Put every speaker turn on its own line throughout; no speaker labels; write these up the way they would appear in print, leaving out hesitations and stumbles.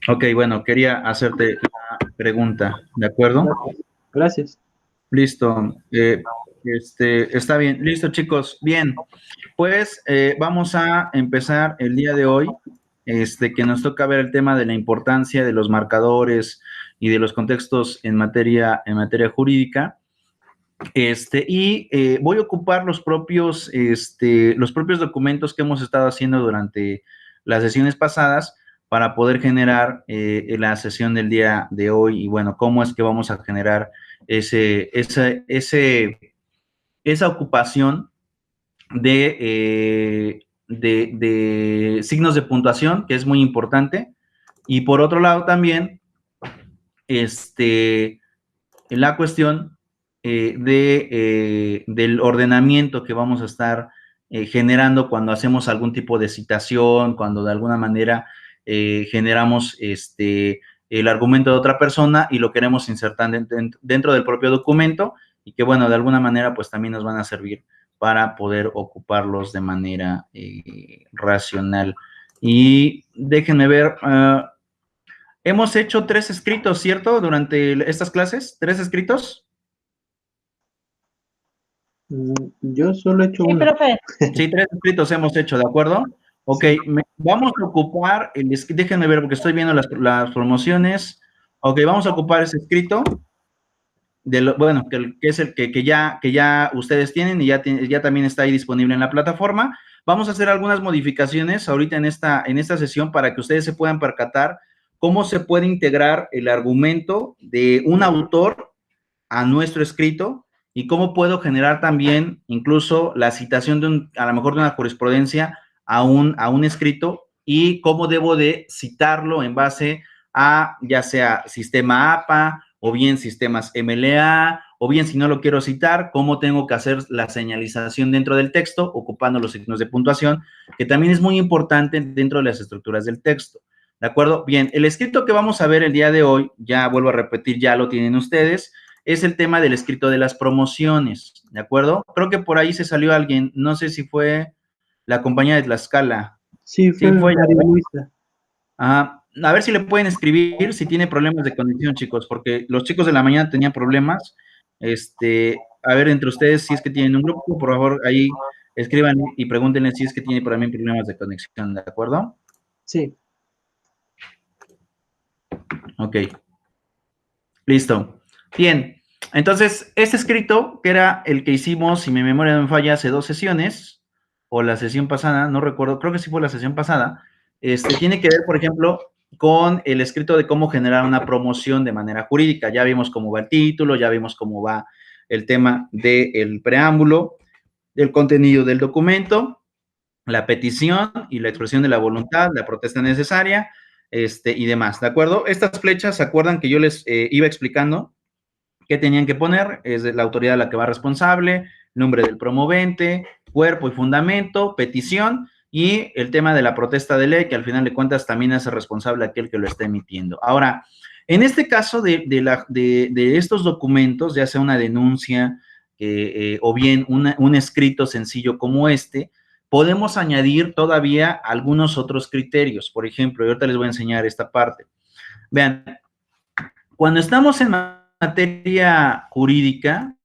Ok, bueno, quería hacerte la pregunta, ¿de acuerdo?
Gracias.
Listo. Está bien. Listo, chicos. Bien. Pues vamos a empezar el día de hoy, que nos toca ver el tema de la importancia de los marcadores y de los contextos en materia jurídica. Voy a ocupar los propios documentos que hemos estado haciendo durante las sesiones pasadas para poder generar la sesión del día de hoy y bueno, cómo es que vamos a generar esa ocupación de signos de puntuación, que es muy importante. Y por otro lado también, la cuestión del ordenamiento que vamos a estar generando cuando hacemos algún tipo de citación, cuando de alguna manera generamos el argumento de otra persona y lo queremos insertar dentro del propio documento y que, bueno, de alguna manera, pues también nos van a servir para poder ocuparlos de manera racional. Y déjenme ver, hemos hecho 3 escritos, ¿cierto? Durante estas clases, 3 escritos.
Yo solo he hecho
Sí,
uno.
profe.
Sí, 3 escritos hemos hecho, ¿de acuerdo? Ok,
Sí.
vamos a ocupar, déjenme ver porque estoy viendo las promociones. Ok, vamos a ocupar ese escrito, bueno, que es el que ya ustedes tienen y ya también está ahí disponible en la plataforma. Vamos a hacer algunas modificaciones ahorita en esta sesión para que ustedes se puedan percatar cómo se puede integrar el argumento de un autor a nuestro escrito y cómo puedo generar también incluso la citación a lo mejor de una jurisprudencia a un escrito y cómo debo de citarlo en base a ya sea sistema APA o bien sistemas MLA o bien si no lo quiero citar, cómo tengo que hacer la señalización dentro del texto ocupando los signos de puntuación, que también es muy importante dentro de las estructuras del texto. ¿De acuerdo? Bien, el escrito que vamos a ver el día de hoy, ya vuelvo a repetir, ya lo tienen ustedes, es el tema del escrito de las promociones, ¿de acuerdo? Creo que por ahí se salió alguien, no sé si fue la compañía de Tlaxcala.
Sí, fue
Sí, fue
María
ella.
Luisa.
A ver si le pueden escribir si tiene problemas de conexión, chicos, porque los chicos de la mañana tenían problemas. A ver, entre ustedes, si es que tienen un grupo, por favor, ahí escriban y pregúntenle si es que tiene también problemas de conexión, ¿de acuerdo?
Sí.
Ok. Listo. Bien. Entonces, este escrito, que era el que hicimos, si mi memoria no me falla, hace 2 sesiones, o la sesión pasada, no recuerdo, creo que sí fue la sesión pasada, tiene que ver, por ejemplo, con el escrito de cómo generar una promoción de manera jurídica. Ya vimos cómo va el título, ya vimos cómo va el tema del preámbulo, del contenido del documento, la petición y la expresión de la voluntad, la protesta necesaria, y demás, ¿de acuerdo? Estas flechas, ¿se acuerdan que yo les iba explicando qué tenían que poner? Es de la autoridad a la que va responsable, nombre del promovente, cuerpo y fundamento, petición y el tema de la protesta de ley, que al final de cuentas también hace responsable aquel que lo está emitiendo. Ahora, en este caso de estos documentos, ya sea una denuncia o bien un escrito sencillo como podemos añadir todavía algunos otros criterios. Por ejemplo, ahorita les voy a enseñar esta parte. Vean, cuando estamos en materia jurídica,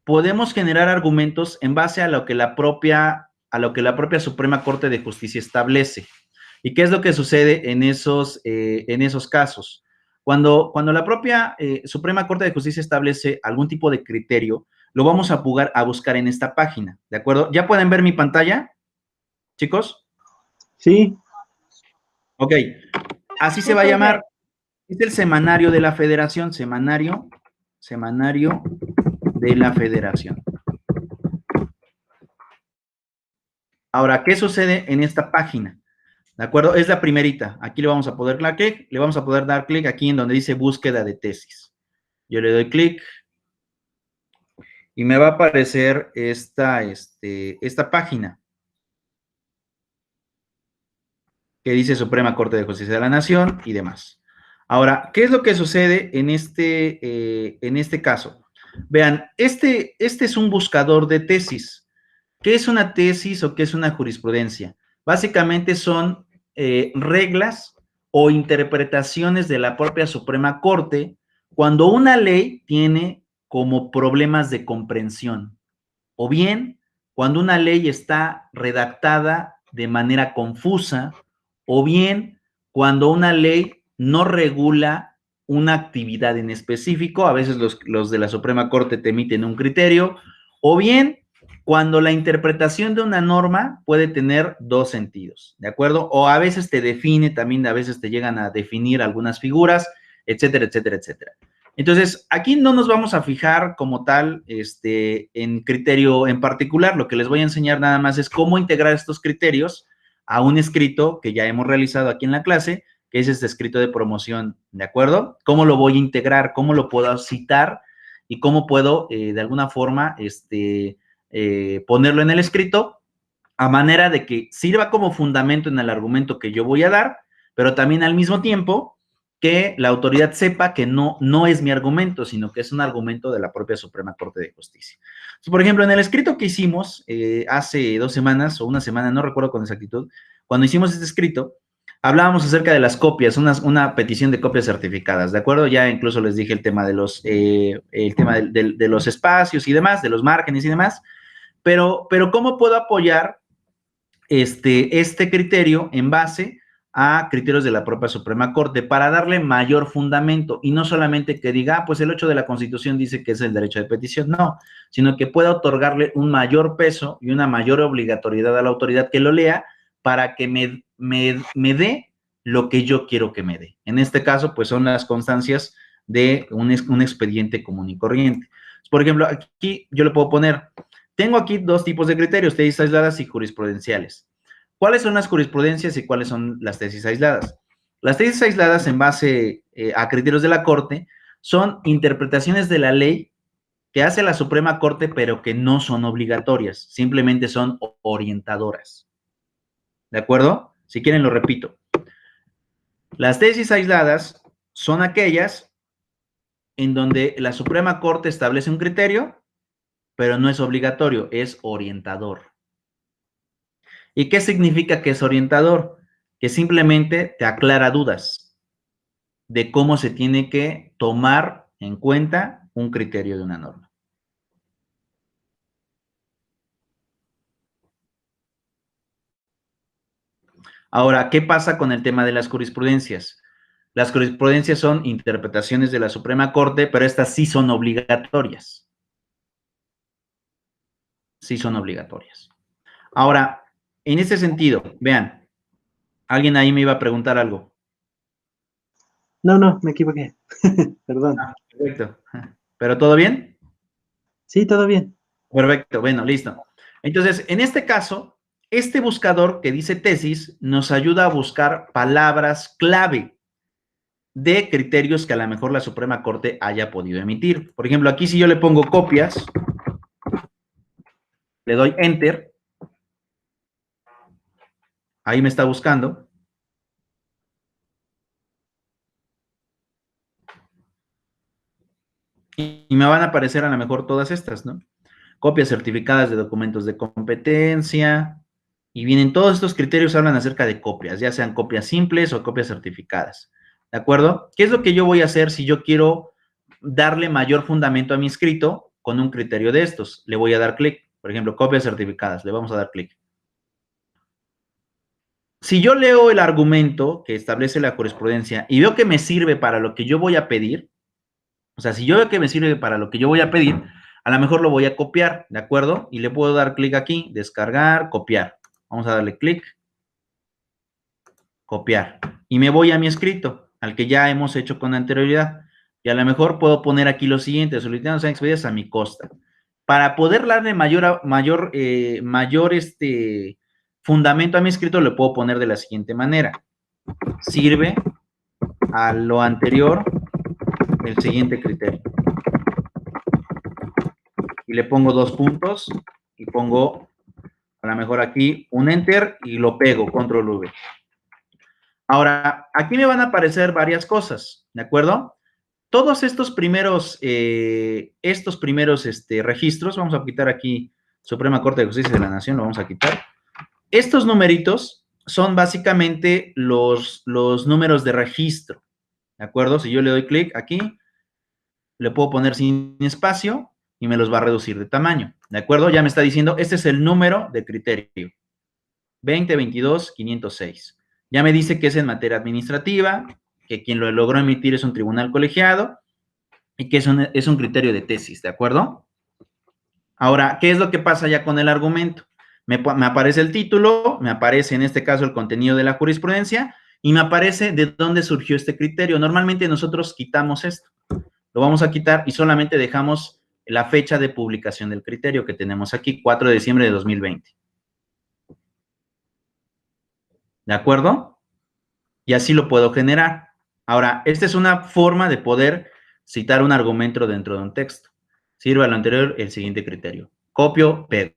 podemos generar argumentos en base a lo que la propia Suprema Corte de Justicia establece. ¿Y qué es lo que sucede en esos casos? Cuando la propia Suprema Corte de Justicia establece algún tipo de criterio, lo vamos a buscar en esta página, ¿de acuerdo? ¿Ya pueden ver mi pantalla, chicos?
Sí.
Ok, así se
Sí,
va a
profe.
llamar. Es el semanario de la Federación, semanario de la Federación. Ahora, ¿qué sucede en esta página? ¿De acuerdo? Es la primerita. Aquí le vamos a poder dar clic, dar clic aquí en donde dice búsqueda de tesis. Yo le doy clic y me va a aparecer esta página que dice Suprema Corte de Justicia de la Nación y demás. Ahora, ¿qué es lo que sucede en este caso? Vean, este es un buscador de tesis. ¿Qué es una tesis o qué es una jurisprudencia? Básicamente son reglas o interpretaciones de la propia Suprema Corte cuando una ley tiene como problemas de comprensión, o bien cuando una ley está redactada de manera confusa, o bien cuando una ley no regula una actividad en específico, a veces los de la Suprema Corte te emiten un criterio, o bien cuando la interpretación de una norma puede tener dos sentidos, ¿de acuerdo? O a veces te define, también a veces te llegan a definir algunas figuras, etcétera, etcétera, etcétera. Entonces, aquí no nos vamos a fijar como tal en criterio en particular. Lo que les voy a enseñar nada más es cómo integrar estos criterios a un escrito que ya hemos realizado aquí en la clase, que es este escrito de promoción, ¿de acuerdo? ¿Cómo lo voy a integrar? ¿Cómo lo puedo citar? Y cómo puedo, de alguna forma, ponerlo en el escrito a manera de que sirva como fundamento en el argumento que yo voy a dar, pero también al mismo tiempo que la autoridad sepa que no es mi argumento, sino que es un argumento de la propia Suprema Corte de Justicia. Entonces, por ejemplo, en el escrito que hicimos hace 2 semanas o una semana, no recuerdo con exactitud, cuando hicimos este escrito, hablábamos acerca de las copias, una petición de copias certificadas, ¿de acuerdo? Ya incluso les dije el tema de los, de los espacios y demás, de los márgenes y demás, pero ¿cómo puedo apoyar este criterio en base a criterios de la propia Suprema Corte para darle mayor fundamento y no solamente que diga, pues el 8 de la Constitución dice que es el derecho de petición, no, sino que pueda otorgarle un mayor peso y una mayor obligatoriedad a la autoridad que lo lea para que me dé lo que yo quiero que me dé. En este caso, pues son las constancias de un expediente común y corriente. Por ejemplo, aquí yo le puedo poner, tengo aquí 2 tipos de criterios, tesis aisladas y jurisprudenciales. ¿Cuáles son las jurisprudencias y cuáles son las tesis aisladas? Las tesis aisladas en base a criterios de la Corte son interpretaciones de la ley que hace la Suprema Corte, pero que no son obligatorias, simplemente son orientadoras. ¿De acuerdo? Si quieren lo repito. Las tesis aisladas son aquellas en donde la Suprema Corte establece un criterio, pero no es obligatorio, es orientador. ¿Y qué significa que es orientador? Que simplemente te aclara dudas de cómo se tiene que tomar en cuenta un criterio de una norma. Ahora, ¿qué pasa con el tema de las jurisprudencias? Las jurisprudencias son interpretaciones de la Suprema Corte, pero estas sí son obligatorias. Sí son obligatorias. Ahora, en ese sentido, vean, alguien ahí me iba a preguntar algo.
No, me equivoqué. Perdón.
Perfecto. ¿Pero todo bien?
Sí, todo bien.
Perfecto, bueno, listo. Entonces, en este caso, este buscador que dice tesis nos ayuda a buscar palabras clave de criterios que a lo mejor la Suprema Corte haya podido emitir. Por ejemplo, aquí si yo le pongo copias, le doy Enter, ahí me está buscando. Y me van a aparecer a lo mejor todas estas, ¿no? Copias certificadas de documentos de competencia, y vienen todos estos criterios, hablan acerca de copias, ya sean copias simples o copias certificadas, ¿de acuerdo? ¿Qué es lo que yo voy a hacer si yo quiero darle mayor fundamento a mi escrito con un criterio de estos? Le voy a dar clic, por ejemplo, copias certificadas, le vamos a dar clic. Si yo leo el argumento que establece la jurisprudencia y veo que me sirve para lo que yo voy a pedir, o sea, si yo veo que me sirve para lo que yo voy a pedir, a lo mejor lo voy a copiar, ¿de acuerdo? Y le puedo dar clic aquí, descargar, copiar. Vamos a darle clic, copiar. Y me voy a mi escrito, al que ya hemos hecho con anterioridad. Y a lo mejor puedo poner aquí lo siguiente, solicitando sean expedidas a mi costa. Para poder darle mayor fundamento a mi escrito, le puedo poner de la siguiente manera. Sirve a lo anterior el siguiente criterio. Y le pongo 2 puntos y pongo a lo mejor aquí un Enter y lo pego, Control V. Ahora, aquí me van a aparecer varias cosas, ¿de acuerdo? Todos estos primeros registros, vamos a quitar aquí Suprema Corte de Justicia de la Nación, lo vamos a quitar. Estos numeritos son básicamente los números de registro, ¿de acuerdo? Si yo le doy clic aquí, le puedo poner sin espacio y me los va a reducir de tamaño, ¿de acuerdo? Ya me está diciendo, este es el número de criterio, 2022-506. Ya me dice que es en materia administrativa, que quien lo logró emitir es un tribunal colegiado y que es un criterio de tesis, ¿de acuerdo? Ahora, ¿qué es lo que pasa ya con el argumento? Me aparece el título, me aparece en este caso el contenido de la jurisprudencia y me aparece de dónde surgió este criterio. Normalmente nosotros quitamos esto, lo vamos a quitar y solamente dejamos la fecha de publicación del criterio que tenemos aquí, 4 de diciembre de 2020. ¿De acuerdo? Y así lo puedo generar. Ahora, esta es una forma de poder citar un argumento dentro de un texto. Sirve a lo anterior el siguiente criterio. Copio, pego.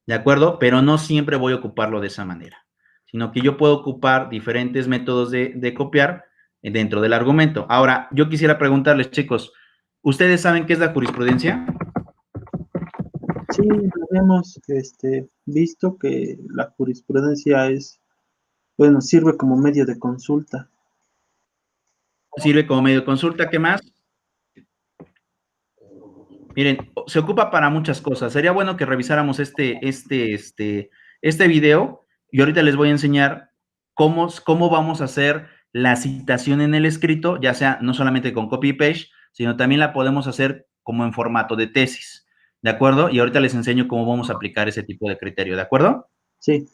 ¿De acuerdo? Pero no siempre voy a ocuparlo de esa manera, sino que yo puedo ocupar diferentes métodos de copiar dentro del argumento. Ahora, yo quisiera preguntarles, chicos, ¿ustedes saben qué es la jurisprudencia?
Sí, hemos visto que la jurisprudencia es, bueno, sirve como medio de consulta.
Sirve como medio de consulta, ¿qué más? Miren, se ocupa para muchas cosas. Sería bueno que revisáramos este video y ahorita les voy a enseñar cómo vamos a hacer la citación en el escrito, ya sea no solamente con copy y paste, sino también la podemos hacer como en formato de tesis, ¿de acuerdo? Y ahorita les enseño cómo vamos a aplicar ese tipo de criterio, ¿de acuerdo?
Sí.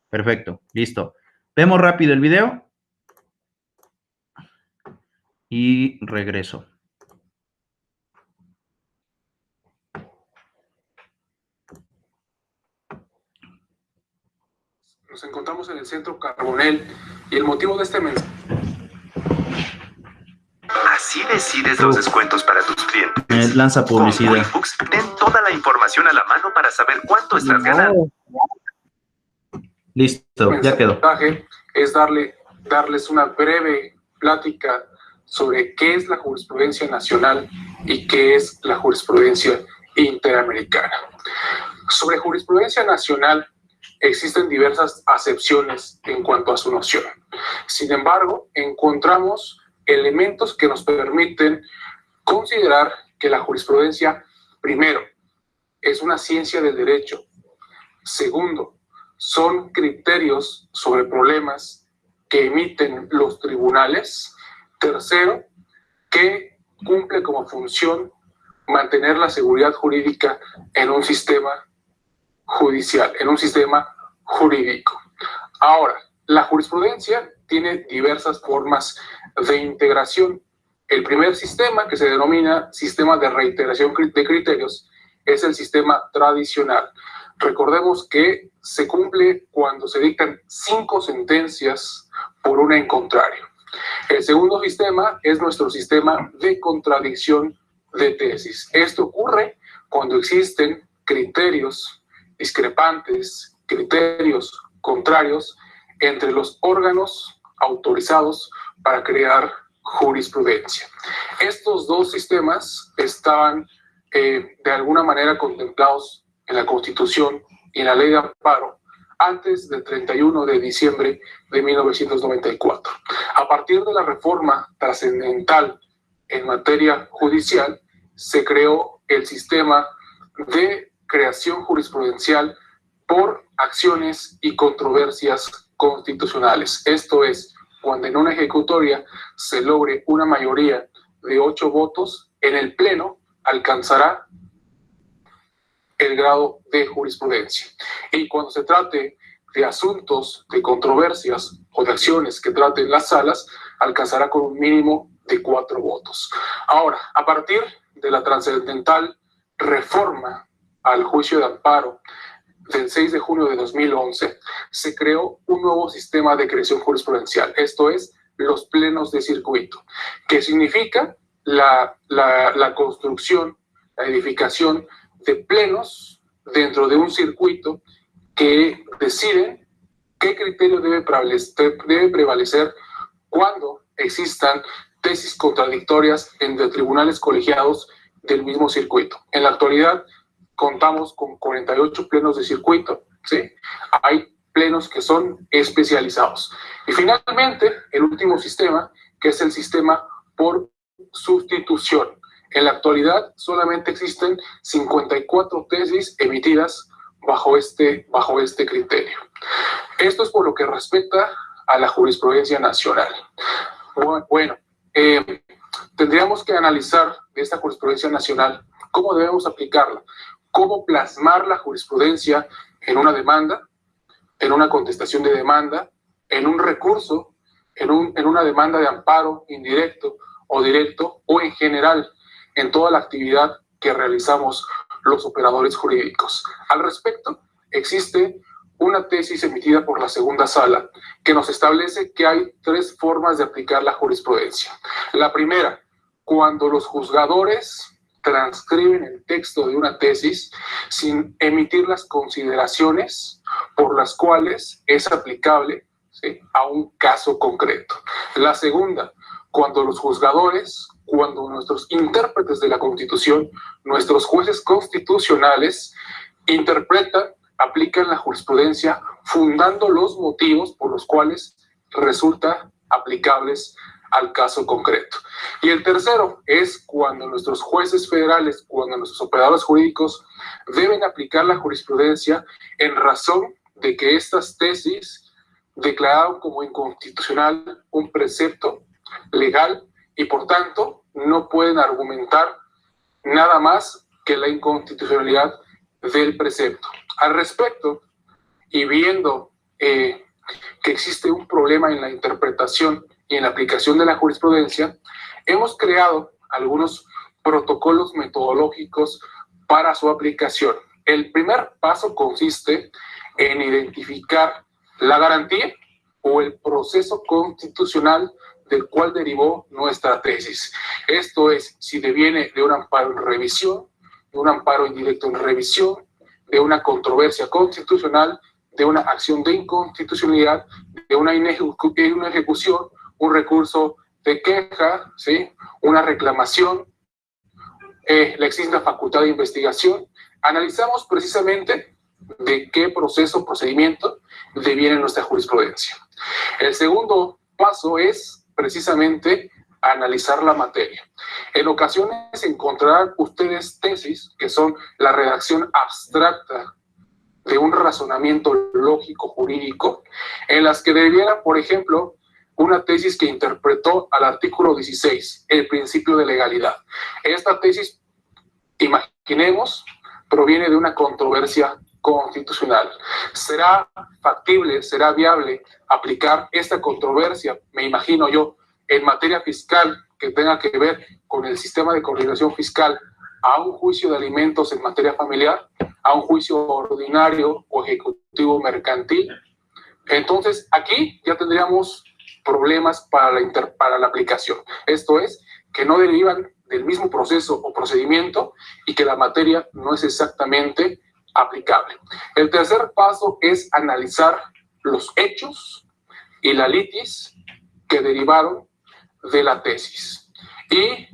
Perfecto, listo. Vemos rápido el video y regreso.
Nos encontramos en el centro Carbonell y el motivo de este mensaje.
Así decides los descuentos para tus clientes.
Lanza publicidad.
Con QuickBooks, ten toda la información a la mano para saber cuánto estás ganando.
Listo, ya quedó.
Es darles una breve plática sobre qué es la jurisprudencia nacional y qué es la jurisprudencia interamericana. Sobre jurisprudencia nacional, existen diversas acepciones en cuanto a su noción. Sin embargo, encontramos elementos que nos permiten considerar que la jurisprudencia, primero, es una ciencia del derecho. Segundo, son criterios sobre problemas que emiten los tribunales. Tercero, que cumple como función mantener la seguridad jurídica en un sistema judicial, en un sistema jurídico. Ahora, la jurisprudencia tiene diversas formas de integración. El primer sistema, que se denomina sistema de reiteración de criterios, es el sistema tradicional. Recordemos que se cumple cuando se dictan 5 sentencias por una en contrario. El segundo sistema es nuestro sistema de contradicción de tesis. Esto ocurre cuando existen criterios discrepantes, criterios contrarios entre los órganos autorizados para crear jurisprudencia. Estos dos sistemas estaban de alguna manera contemplados en la Constitución y en la Ley de Amparo antes del 31 de diciembre de 1994. A partir de la reforma trascendental en materia judicial, se creó el sistema de creación jurisprudencial por acciones y controversias constitucionales. Esto es, cuando en una ejecutoria se logre una mayoría de 8 votos, en el Pleno alcanzará el grado de jurisprudencia. Y cuando se trate de asuntos, de controversias o de acciones que traten las salas, alcanzará con un mínimo de 4 votos. Ahora, a partir de la trascendental reforma al juicio de amparo del 6 de junio de 2011, se creó un nuevo sistema de creación jurisprudencial, esto es, los plenos de circuito, que significa la construcción, la edificación de plenos dentro de un circuito que deciden qué criterio debe prevalecer cuando existan tesis contradictorias entre tribunales colegiados del mismo circuito. En la actualidad contamos con 48 plenos de circuito ¿sí? Hay plenos que son especializados. Y finalmente, el último sistema, que es el sistema por sustitución. En la actualidad solamente existen 54 tesis emitidas bajo este criterio. Esto es por lo que respecta a la jurisprudencia nacional. Bueno, tendríamos que analizar de esta jurisprudencia nacional cómo debemos aplicarla, cómo plasmar la jurisprudencia en una demanda, en una contestación de demanda, en un recurso, en una demanda de amparo indirecto o directo, o en general en toda la actividad que realizamos los operadores jurídicos. Al respecto, existe una tesis emitida por la segunda sala que nos establece que hay 3 formas de aplicar la jurisprudencia. La primera, cuando los juzgadores transcriben el texto de una tesis sin emitir las consideraciones por las cuales es aplicable, ¿sí?, a un caso concreto. La segunda, cuando los juzgadores, cuando nuestros intérpretes de la Constitución, nuestros jueces constitucionales, interpretan, aplican la jurisprudencia fundando los motivos por los cuales resulta aplicables al caso concreto. Y el tercero es cuando nuestros jueces federales, cuando nuestros operadores jurídicos deben aplicar la jurisprudencia en razón de que estas tesis declararon como inconstitucional un precepto legal y por tanto no pueden argumentar nada más que la inconstitucionalidad del precepto. Al respecto, y viendo que existe un problema en la interpretación y en la aplicación de la jurisprudencia, hemos creado algunos protocolos metodológicos para su aplicación. El primer paso consiste en identificar la garantía o el proceso constitucional del cual derivó nuestra tesis. Esto es, si deviene de un amparo en revisión, de un amparo indirecto en revisión, de una controversia constitucional, de una acción de inconstitucionalidad, de una ejecución, un recurso de queja, ¿sí?, una reclamación, la extinta facultad de investigación. Analizamos precisamente de qué proceso o procedimiento deviene nuestra jurisprudencia. El segundo paso es precisamente analizar la materia. En ocasiones encontrarán ustedes tesis que son la redacción abstracta de un razonamiento lógico jurídico, en las que debiera, por ejemplo, una tesis que interpretó al artículo 16, el principio de legalidad. Esta tesis, imaginemos, proviene de una controversia constitucional. ¿Será factible, será viable aplicar esta controversia, me imagino yo, en materia fiscal que tenga que ver con el sistema de coordinación fiscal a un juicio de alimentos en materia familiar, a un juicio ordinario o ejecutivo mercantil? Entonces, aquí ya tendríamos problemas para la aplicación. Esto es, que no derivan del mismo proceso o procedimiento y que la materia no es exactamente aplicable. El tercer paso es analizar los hechos y la litis que derivaron de la tesis. Y,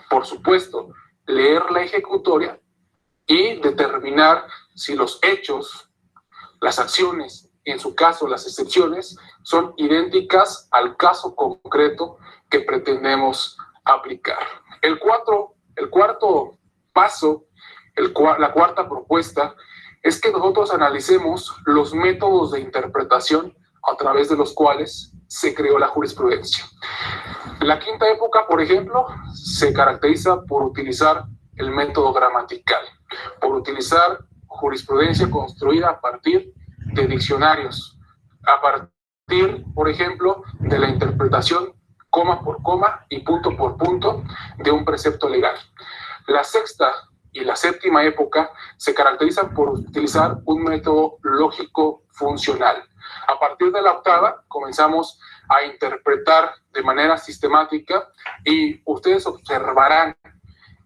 por supuesto, leer la ejecutoria y determinar si los hechos, las acciones, en su caso las excepciones, son idénticas al caso concreto que pretendemos aplicar. El cuarto paso, la cuarta propuesta, es que nosotros analicemos los métodos de interpretación a través de los cuales se creó la jurisprudencia. La quinta época, por ejemplo, se caracteriza por utilizar el método gramatical, por utilizar jurisprudencia construida a partir de diccionarios, a partir, por ejemplo, de la interpretación coma por coma y punto por punto de un precepto legal. La sexta y la séptima época se caracterizan por utilizar un método lógico funcional. A partir de la octava comenzamos a interpretar de manera sistemática y ustedes observarán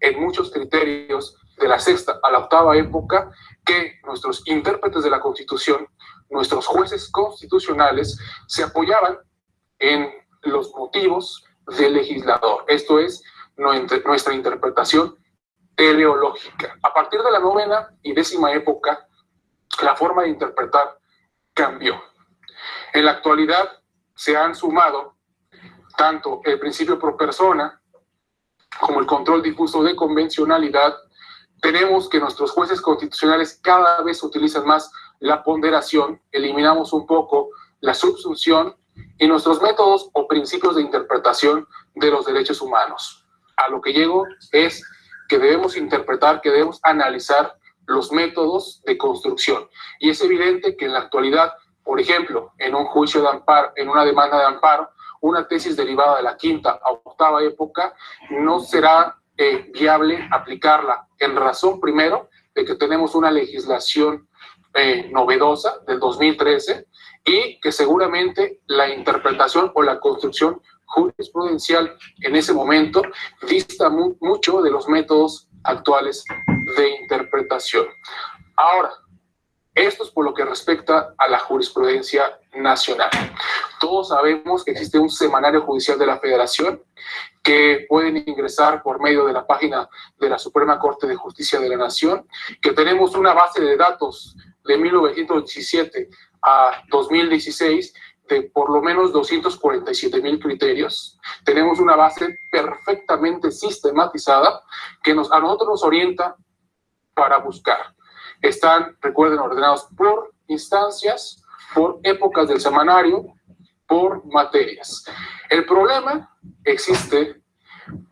en muchos criterios de la sexta a la octava época que nuestros intérpretes de la Constitución, nuestros jueces constitucionales, se apoyaban en los motivos del legislador. Esto es nuestra interpretación teleológica. A partir de la novena y décima época, la forma de interpretar cambió. En la actualidad se han sumado tanto el principio pro persona como el control difuso de convencionalidad. Tenemos que nuestros jueces constitucionales cada vez utilizan más la ponderación, eliminamos un poco la subsunción y nuestros métodos o principios de interpretación de los derechos humanos. A lo que llego es que debemos interpretar, que debemos analizar los métodos de construcción. Y es evidente que en la actualidad, por ejemplo, en un juicio de amparo, en una demanda de amparo, una tesis derivada de la quinta a octava época, no será viable aplicarla en razón, primero, de que tenemos una legislación novedosa del 2013 y que seguramente la interpretación o la construcción jurisprudencial en ese momento dista mucho de los métodos actuales de interpretación. Ahora, esto es por lo que respecta a la jurisprudencia nacional. Todos sabemos que existe un semanario judicial de la Federación que pueden ingresar por medio de la página de la Suprema Corte de Justicia de la Nación, que tenemos una base de datos de 1917 a 2016 de por lo menos 247,000 criterios. Tenemos una base perfectamente sistematizada que a nosotros nos orienta para buscar. Están, recuerden, ordenados por instancias, por épocas del semanario, por materias. El problema existe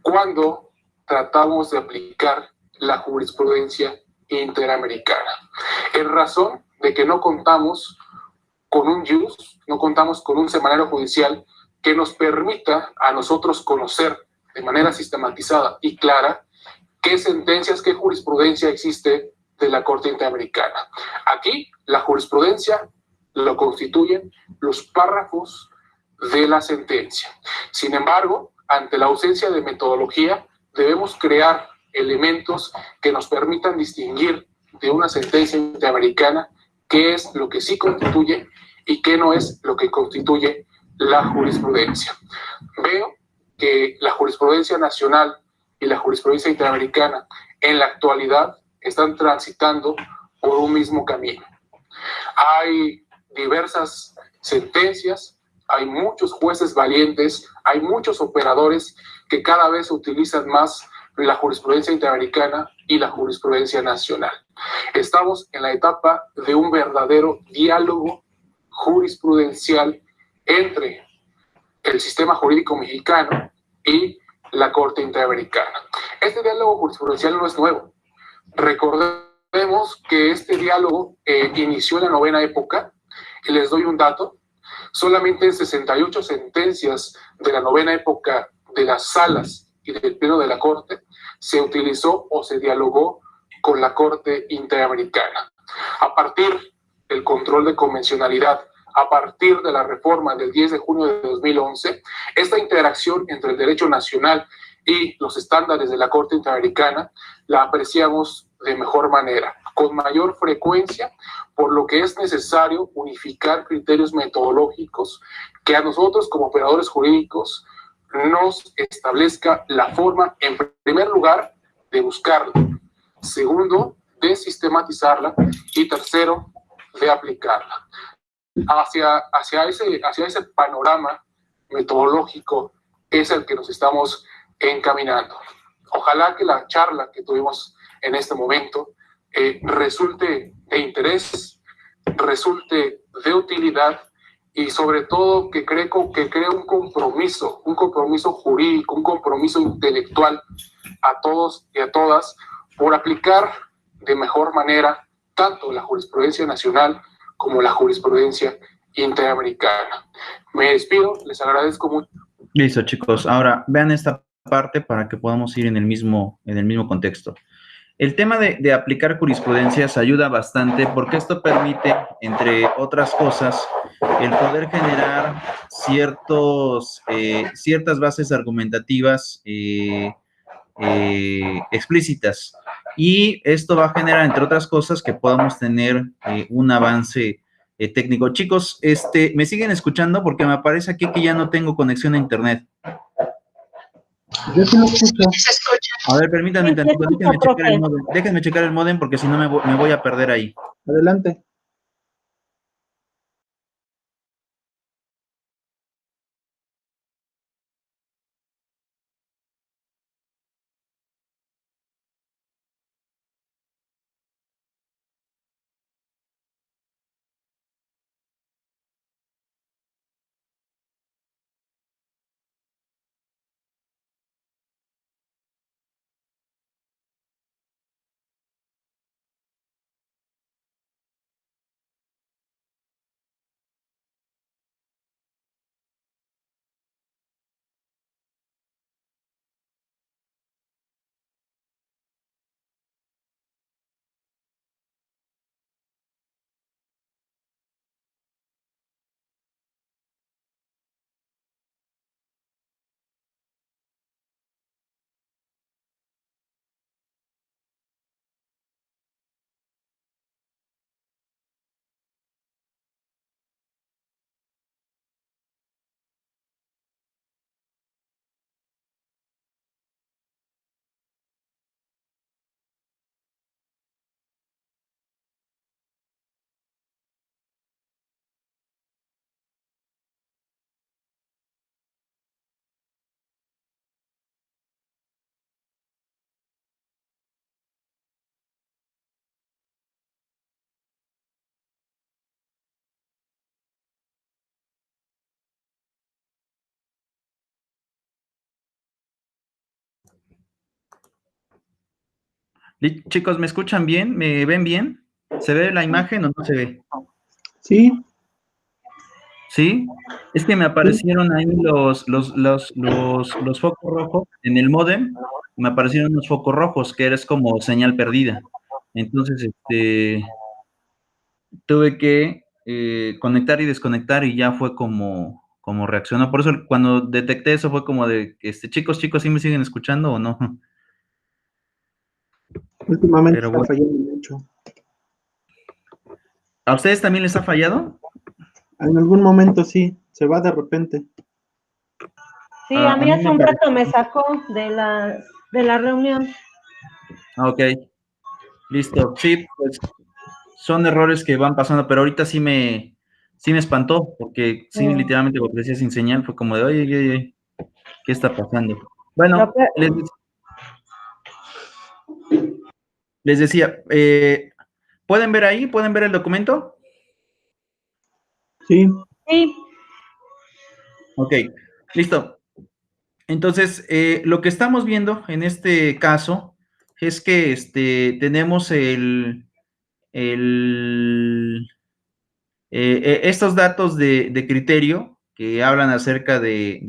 cuando tratamos de aplicar la jurisprudencia interamericana, en razón de que no contamos con un JUS, no contamos con un semanario judicial que nos permita a nosotros conocer de manera sistematizada y clara qué sentencias, qué jurisprudencia existe de la Corte Interamericana. Aquí la jurisprudencia lo constituyen los párrafos de la sentencia. Sin embargo, ante la ausencia de metodología, debemos crear elementos que nos permitan distinguir de una sentencia interamericana qué es lo que sí constituye y qué no es lo que constituye la jurisprudencia. Veo que la jurisprudencia nacional y la jurisprudencia interamericana en la actualidad están transitando por un mismo camino. Hay diversas sentencias, hay muchos jueces valientes, hay muchos operadores que cada vez utilizan más la jurisprudencia interamericana y la jurisprudencia nacional. Estamos en la etapa de un verdadero diálogo jurisprudencial entre el sistema jurídico mexicano y la Corte Interamericana. Este diálogo jurisprudencial no es nuevo. Recordemos que este diálogo inició en la novena época, y les doy un dato: solamente en 68 sentencias de la novena época de las salas y del pleno de la Corte se utilizó o se dialogó con la Corte Interamericana. A partir del control de convencionalidad, a partir de la reforma del 10 de junio de 2011, esta interacción entre el derecho nacional y los estándares de la Corte Interamericana la apreciamos de mejor manera, con mayor frecuencia, por lo que es necesario unificar criterios metodológicos que a nosotros como operadores jurídicos nos establezca la forma, en primer lugar, de buscarla, segundo, de sistematizarla y tercero, de aplicarla. Hacia ese panorama metodológico es el que nos estamos encaminando. Ojalá que la charla que tuvimos en este momento resulte de interés, resulte de utilidad y sobre todo que cree un compromiso jurídico, un compromiso intelectual a todos y a todas por aplicar de mejor manera tanto la jurisprudencia nacional como la jurisprudencia interamericana. Me despido, les agradezco mucho.
Listo, chicos. Ahora, vean esta parte para que podamos ir en el mismo contexto. El tema de aplicar jurisprudencias ayuda bastante porque esto permite, entre otras cosas, el poder generar ciertas bases argumentativas explícitas. Y esto va a generar, entre otras cosas, que podamos tener un avance técnico. Chicos, ¿me siguen escuchando? Porque me parece aquí que ya no tengo conexión a internet.
Yo sí lo escucho.
Se escucha.
A ver, permítanme, déjenme checar el módem porque si no me voy a perder ahí.
Adelante.
Chicos, ¿me escuchan bien? ¿Me ven bien? ¿Se ve la imagen o no se ve?
Sí,
¿Sí? Es que me
sí.
aparecieron ahí los focos rojos en el módem, me aparecieron unos focos rojos que eres como señal perdida. Entonces, tuve que conectar y desconectar y ya fue como reaccionó. Por eso cuando detecté eso fue como de, chicos, ¿sí me siguen escuchando o no?
Últimamente
Pero
está
bueno,
fallando mucho.
¿a ustedes también les ha fallado?
En algún momento sí, se va de repente.
Sí, a
A
mí
mí
hace
me
un
parece.
rato me sacó de la reunión.
Ok, listo. Sí, pues son errores que van pasando, pero ahorita sí me espantó, porque sí,
Mm.
literalmente lo que decía sin señal fue como de, oye, oye, oye, ¿qué está pasando?
Lo
Bueno,
que,
les decía, ¿pueden ver ahí? ¿Pueden ver el documento?
Sí,
sí,
Ok, listo. Entonces, lo que estamos viendo en este caso es que tenemos el, estos datos de criterio que hablan acerca del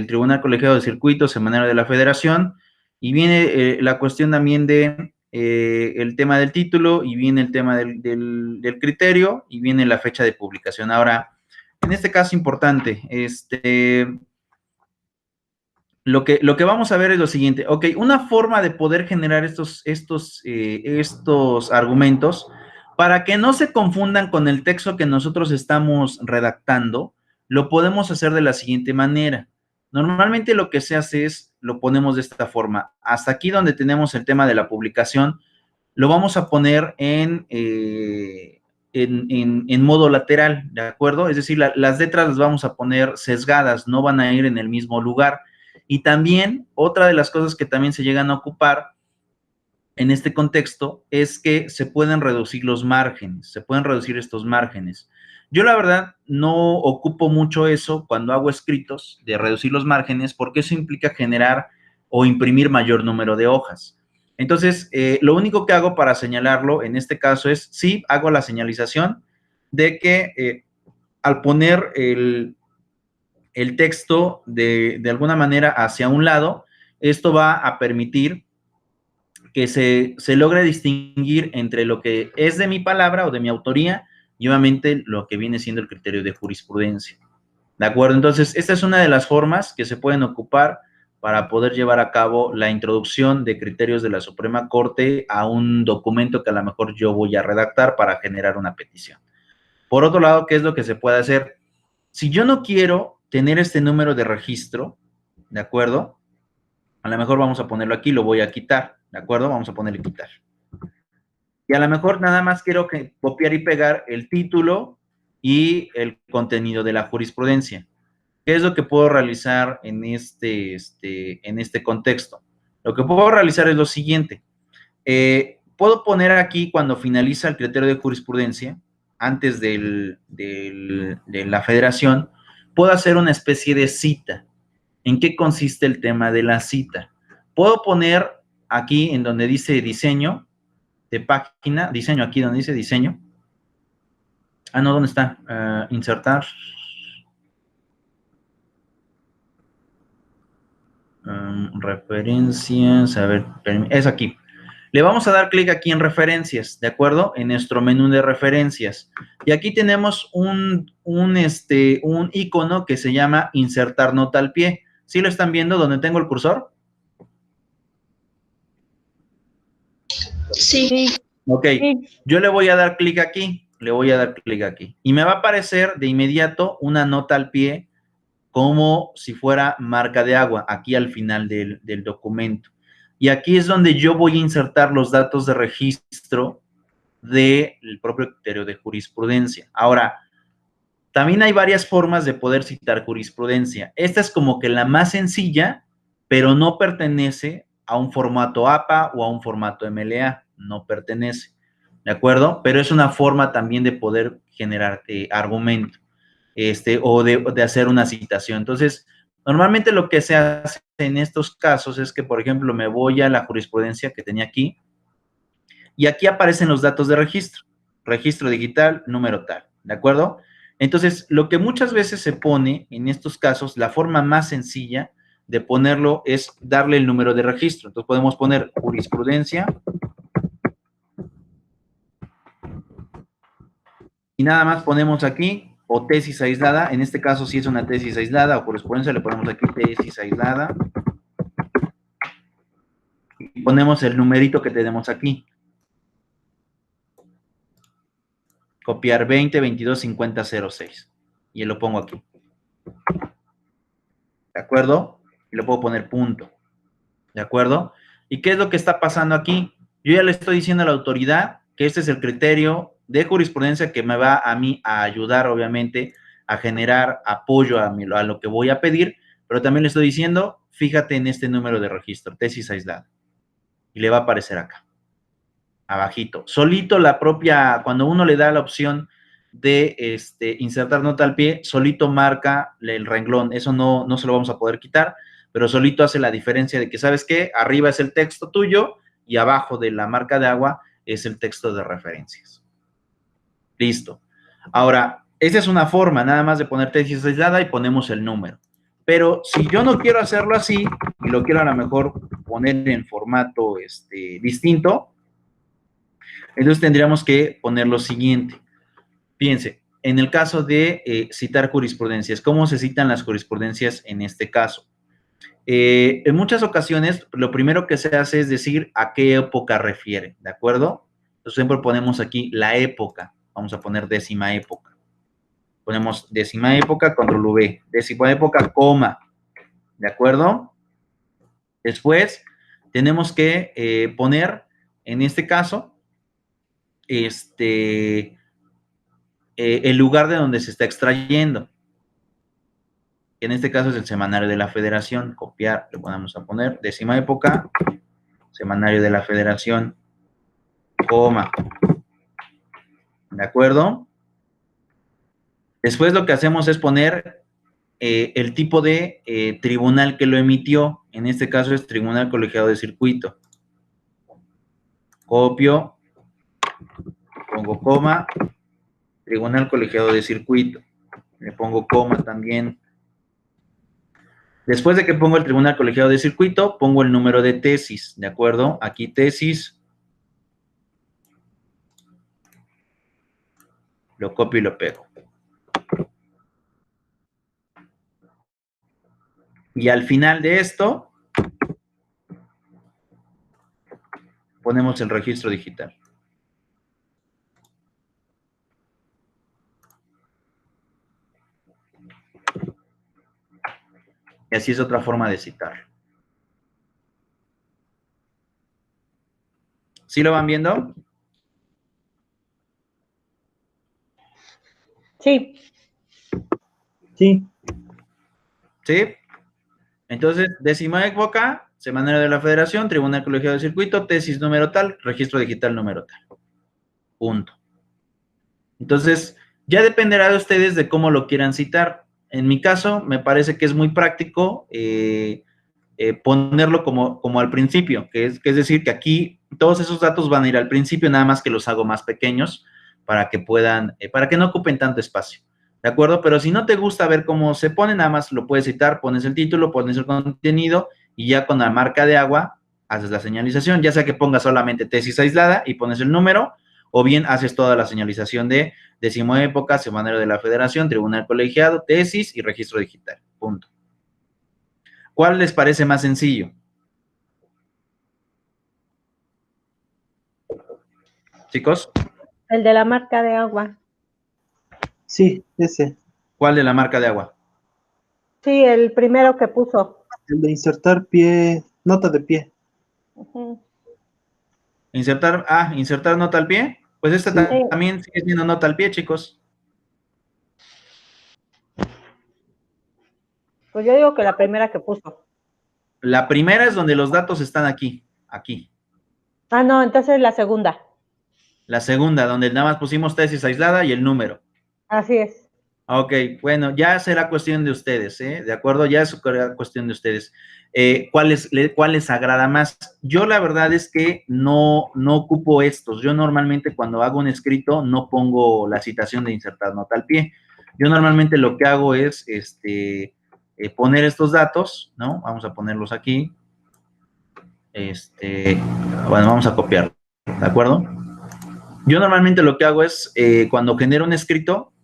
Tribunal Colegiado de Circuitos en manera de la Federación, y viene la cuestión también de el tema del título, y viene el tema del criterio, y viene la fecha de publicación. Ahora, en este caso importante, lo que vamos a ver es lo siguiente. Ok, una forma de poder generar estos argumentos para que no se confundan con el texto que nosotros estamos redactando, lo podemos hacer de la siguiente manera. Normalmente lo que se hace es, lo ponemos de esta forma. Hasta aquí donde tenemos el tema de la publicación, lo vamos a poner en modo lateral, ¿de acuerdo? Es decir, las letras las vamos a poner sesgadas, no van a ir en el mismo lugar. Y también, otra de las cosas que también se llegan a ocupar en este contexto es que se pueden reducir los márgenes, se pueden reducir estos márgenes. Yo la verdad no ocupo mucho eso cuando hago escritos de reducir los márgenes, porque eso implica generar o imprimir mayor número de hojas. Entonces, lo único que hago para señalarlo en este caso es, sí, hago la señalización de que al poner el texto de alguna manera hacia un lado, esto va a permitir que se logre distinguir entre lo que es de mi palabra o de mi autoría y obviamente lo que viene siendo el criterio de jurisprudencia. ¿De acuerdo? Entonces, esta es una de las formas que se pueden ocupar para poder llevar a cabo la introducción de criterios de la Suprema Corte a un documento que a lo mejor yo voy a redactar para generar una petición. Por otro lado, ¿qué es lo que se puede hacer? Si yo no quiero tener este número de registro, ¿de acuerdo? A lo mejor vamos a ponerlo aquí, lo voy a quitar, ¿de acuerdo? Vamos a ponerle quitar. Y a lo mejor nada más quiero copiar y pegar el título y el contenido de la jurisprudencia. ¿Qué es lo que puedo realizar en este contexto? Lo que puedo realizar es lo siguiente. Puedo poner aquí cuando finaliza el criterio de jurisprudencia, antes de la federación, puedo hacer una especie de cita. ¿En qué consiste el tema de la cita? Puedo poner aquí en donde dice diseño de página, diseño aquí donde dice diseño. Ah, no, ¿dónde está? Insertar. Referencias, a ver, es aquí. Le vamos a dar clic aquí en referencias, ¿de acuerdo? En nuestro menú de referencias. Y aquí tenemos un icono que se llama insertar nota al pie. ¿Sí lo están viendo donde tengo el cursor?
sí,
Ok,
sí.
yo le voy a dar clic aquí, y me va a aparecer de inmediato una nota al pie como si fuera marca de agua, aquí al final del documento. Y aquí es donde yo voy a insertar los datos de registro del propio criterio de jurisprudencia. Ahora, también hay varias formas de poder citar jurisprudencia. Esta es como que la más sencilla, pero no pertenece a un formato APA o a un formato MLA, no pertenece, ¿de acuerdo? Pero es una forma también de poder generar argumento, o de hacer una citación. Entonces, Normalmente lo que se hace en estos casos es que, por ejemplo, me voy a la jurisprudencia que tenía aquí, y aquí aparecen los datos de registro. Registro digital, número tal, ¿de acuerdo? Entonces, lo que muchas veces se pone en estos casos, la forma más sencilla de ponerlo es darle el número de registro. Entonces, podemos poner jurisprudencia y nada más ponemos aquí, o tesis aislada, en este caso si es una tesis aislada o jurisprudencia, le ponemos aquí tesis aislada, y ponemos el numerito que tenemos aquí. Copiar 20, 22, 50, 06. Y lo pongo aquí. ¿De acuerdo? Y le puedo poner punto. ¿De acuerdo? ¿Y qué es lo que está pasando aquí? Yo ya le estoy diciendo a la autoridad que este es el criterio de jurisprudencia que me va a mí a ayudar, obviamente, a generar apoyo a lo que voy a pedir, pero también le estoy diciendo, fíjate en este número de registro, tesis aislada. Y le va a aparecer acá. Abajito. Solito la propia, cuando uno le da la opción de insertar nota al pie, solito marca el renglón. Eso no se lo vamos a poder quitar, pero solito hace la diferencia de que, ¿sabes qué? Arriba es el texto tuyo y abajo de la marca de agua es el texto de referencias. Listo. Ahora, esa es una forma nada más de poner tesis aislada y ponemos el número. Pero si yo no quiero hacerlo así y lo quiero a lo mejor poner en formato distinto, entonces tendríamos que poner lo siguiente. Fíjense, en el caso de citar jurisprudencias, ¿cómo se citan las jurisprudencias en este caso? En muchas ocasiones, lo primero que se hace es decir a qué época refiere, ¿de acuerdo? Entonces siempre ponemos aquí la época. Vamos a poner décima época. Ponemos décima época, control V. Décima época, coma. ¿De acuerdo? Después, tenemos que poner, en este caso, el lugar de donde se está extrayendo. En este caso es el Semanario de la Federación. Copiar, le vamos a poner décima época, Semanario de la Federación, coma. ¿De acuerdo? Después lo que hacemos es poner el tipo de tribunal que lo emitió. En este caso es Tribunal Colegiado de Circuito. Copio, pongo coma, Tribunal Colegiado de Circuito. Le pongo coma también. Después de que pongo el Tribunal Colegiado de Circuito, pongo el número de tesis, ¿de acuerdo? Aquí tesis. Lo copio y lo pego. Y al final de esto, ponemos el registro digital. Y así es otra forma de citar. ¿Sí lo van viendo?
Sí.
Sí.
¿Sí? Entonces, décima época, Semanario de la Federación, Tribunal Colegiado de Circuito, tesis número tal, registro digital número tal. Punto. Entonces, ya dependerá de ustedes de cómo lo quieran citar. En mi caso, me parece que es muy práctico ponerlo como al principio, que es decir, que aquí todos esos datos van a ir al principio, nada más que los hago más pequeños para que puedan, para que no ocupen tanto espacio. ¿De acuerdo? Pero si no te gusta ver cómo se pone, nada más lo puedes citar, pones el título, pones el contenido y ya con la marca de agua haces la señalización, ya sea que pongas solamente tesis aislada y pones el número, o bien haces toda la señalización de décima época, Semanario de la Federación, Tribunal Colegiado, tesis y registro digital. Punto. ¿Cuál les parece más sencillo? ¿Chicos?
El de la marca de agua.
Sí, ese.
¿Cuál de la marca de agua?
Sí, el primero que puso.
El de insertar pie, nota de pie.
Ujú.
Insertar nota al pie. Pues esta
Sí.
también sigue siendo nota al pie, chicos.
Pues yo digo que la primera que puso.
La primera es donde los datos están aquí.
Ah, no, entonces la segunda.
La segunda, donde nada más pusimos tesis aislada y el número.
Así es.
Ok, bueno, ya será cuestión de ustedes, ¿eh? ¿De acuerdo? Ya es cuestión de ustedes. ¿Cuál les agrada más? Yo la verdad es que no ocupo estos. Yo normalmente cuando hago un escrito no pongo la citación de insertar nota al pie. Yo normalmente lo que hago es poner estos datos, ¿no? Vamos a ponerlos aquí. Bueno, vamos a copiarlo, ¿de acuerdo? Yo normalmente lo que hago es, cuando genero un escrito,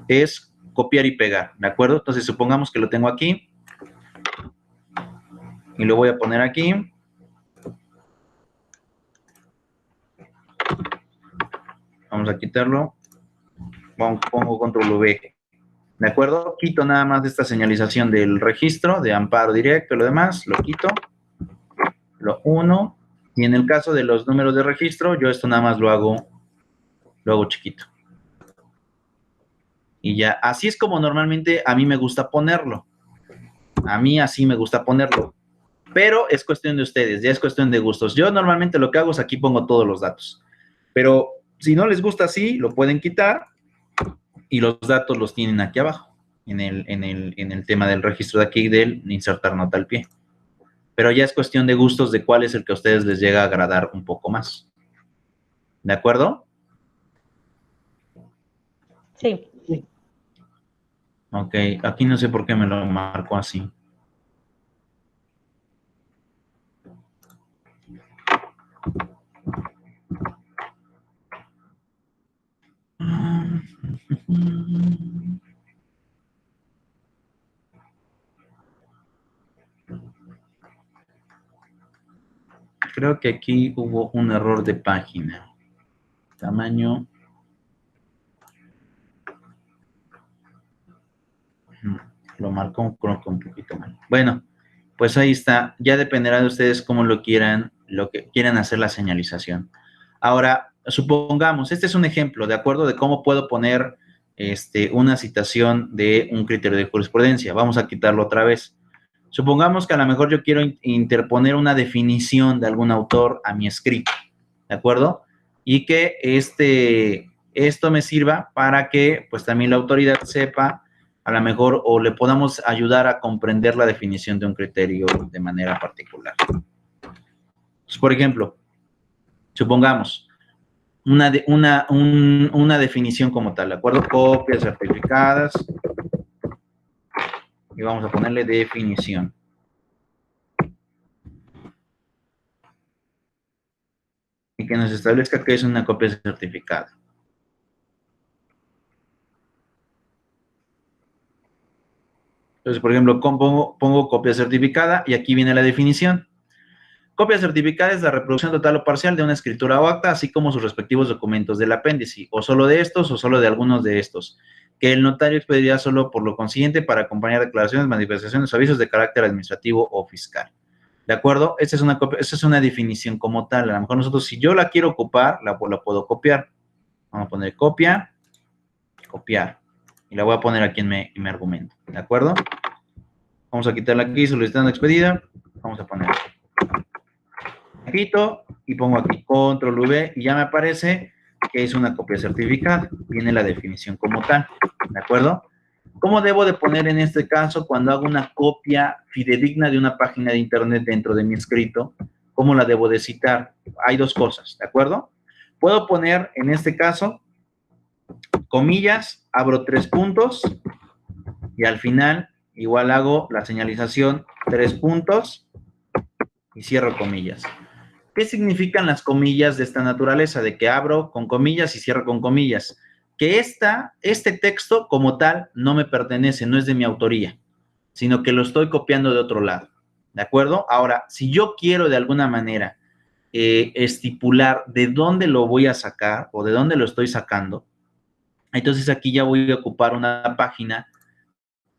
es copiar y pegar, ¿de acuerdo? Entonces, supongamos que lo tengo aquí y lo voy a poner aquí. Vamos a quitarlo. Pongo control V, ¿de acuerdo? Quito nada más de esta señalización del registro, de amparo directo y lo demás, lo quito, lo uno, y en el caso de los números de registro, yo esto nada más lo hago chiquito. Y ya, así es como normalmente a mí me gusta ponerlo. A mí así me gusta ponerlo. Pero es cuestión de ustedes, ya es cuestión de gustos. Yo normalmente lo que hago es aquí pongo todos los datos. Pero si no les gusta así, lo pueden quitar y los datos los tienen aquí abajo, en el tema del registro de aquí del insertar nota al pie. Pero ya es cuestión de gustos de cuál es el que a ustedes les llega a agradar un poco más. ¿De acuerdo?
Sí.
Ok, aquí no sé por qué me lo marcó así. Creo que aquí hubo un error de página. Tamaño. Lo marcó creo que un poquito mal. Bueno, pues ahí está. Ya dependerá de ustedes cómo lo que quieran hacer la señalización. Ahora, supongamos, este es un ejemplo, ¿de acuerdo? De cómo puedo poner una citación de un criterio de jurisprudencia. Vamos a quitarlo otra vez. Supongamos que a lo mejor yo quiero interponer una definición de algún autor a mi escrito, ¿de acuerdo? Y que esto me sirva para que pues también la autoridad sepa a lo mejor o le podamos ayudar a comprender la definición de un criterio de manera particular. Pues, por ejemplo, supongamos una definición como tal, ¿de acuerdo? Copias certificadas y vamos a ponerle definición. Y que nos establezca que es una copia certificada. Entonces, por ejemplo, pongo copia certificada y aquí viene la definición. Copia certificada es la reproducción total o parcial de una escritura o acta, así como sus respectivos documentos del apéndice, o solo de estos o solo de algunos de estos, que el notario expedirá solo por lo consiguiente para acompañar declaraciones, manifestaciones o avisos de carácter administrativo o fiscal. ¿De acuerdo? Esta es una definición como tal. A lo mejor nosotros, si yo la quiero ocupar, la puedo copiar. Vamos a poner copia, copiar. Y la voy a poner aquí en mi argumento. ¿De acuerdo? Vamos a quitarla aquí, solicitando expedida. Vamos a poner quito y pongo aquí control V y ya me aparece que es una copia certificada. Viene la definición como tal. ¿De acuerdo? ¿Cómo debo de poner en este caso cuando hago una copia fidedigna de una página de internet dentro de mi escrito? ¿Cómo la debo de citar? Hay dos cosas, ¿de acuerdo? Puedo poner, en este caso, comillas, abro 3 puntos y al final igual hago la señalización 3 puntos y cierro comillas. ¿Qué significan las comillas de esta naturaleza? De que abro con comillas y cierro con comillas. Que este texto como tal no me pertenece, no es de mi autoría, sino que lo estoy copiando de otro lado, ¿de acuerdo? Ahora, si yo quiero de alguna manera estipular de dónde lo voy a sacar o de dónde lo estoy sacando, entonces aquí ya voy a ocupar una página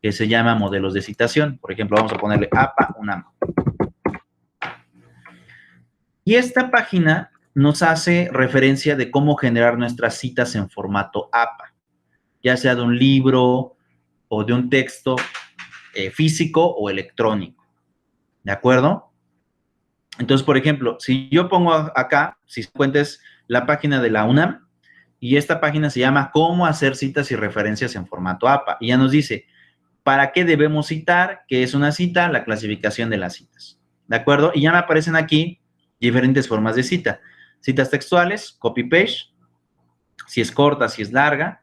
que se llama modelos de citación. Por ejemplo, vamos a ponerle APA UNAM. Y esta página nos hace referencia de cómo generar nuestras citas en formato APA, ya sea de un libro o de un texto físico o electrónico, ¿de acuerdo? Entonces, por ejemplo, si yo pongo acá, si cuentes la página de la UNAM, y esta página se llama Cómo hacer citas y referencias en formato APA. Y ya nos dice, ¿para qué debemos citar? ¿Qué es una cita? La clasificación de las citas. ¿De acuerdo? Y ya me aparecen aquí diferentes formas de cita. Citas textuales, copy-paste, si es corta, si es larga,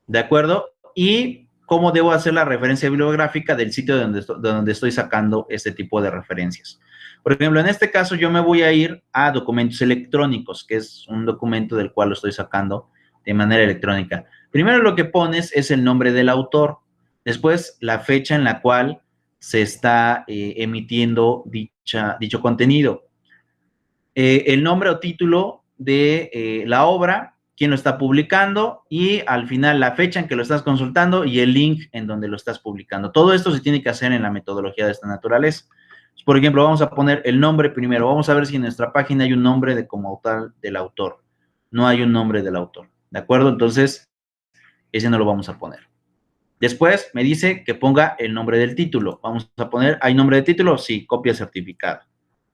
¿de acuerdo? Y cómo debo hacer la referencia bibliográfica del sitio de donde estoy sacando este tipo de referencias. Por ejemplo, en este caso yo me voy a ir a documentos electrónicos, que es un documento del cual lo estoy sacando de manera electrónica. Primero lo que pones es el nombre del autor, después la fecha en la cual se está emitiendo dicho contenido, el nombre o título de la obra, quién lo está publicando y al final la fecha en que lo estás consultando y el link en donde lo estás publicando. Todo esto se tiene que hacer en la metodología de esta naturaleza. Por ejemplo, vamos a poner el nombre primero. Vamos a ver si en nuestra página hay un nombre de como tal del autor. No hay un nombre del autor, ¿de acuerdo? Entonces, ese no lo vamos a poner. Después me dice que ponga el nombre del título. Vamos a poner, ¿hay nombre de título? Sí, copia certificada.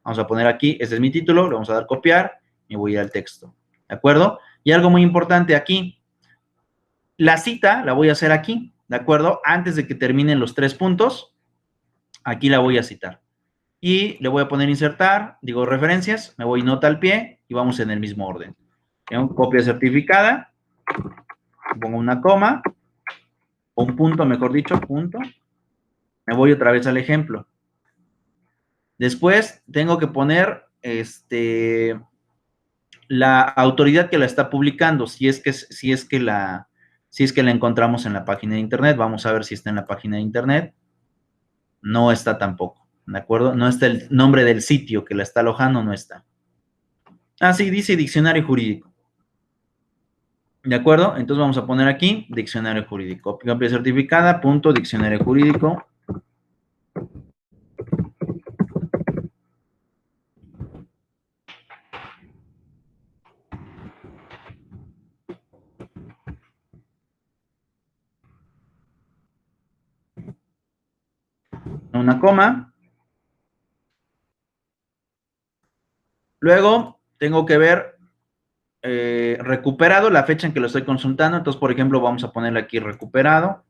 Vamos a poner aquí, este es mi título, le vamos a dar copiar y voy a ir al texto, ¿de acuerdo? Y algo muy importante aquí, la cita la voy a hacer aquí, ¿de acuerdo? Antes de que terminen los 3 puntos, aquí la voy a citar. Y le voy a poner insertar, digo referencias, me voy nota al pie y vamos en el mismo orden. Tengo copia certificada, pongo una coma, o un punto, mejor dicho, punto. Me voy otra vez al ejemplo. Después tengo que poner la autoridad que la está publicando, si es que la encontramos en la página de internet. Vamos a ver si está en la página de internet. No está tampoco, ¿de acuerdo? No está el nombre del sitio que la está alojando, no está. Ah, sí, dice diccionario jurídico. ¿De acuerdo? Entonces vamos a poner aquí diccionario jurídico. Copia certificada, punto, diccionario jurídico. Una coma. Luego tengo que ver recuperado, la fecha en que lo estoy consultando. Entonces, por ejemplo, vamos a ponerle aquí recuperado.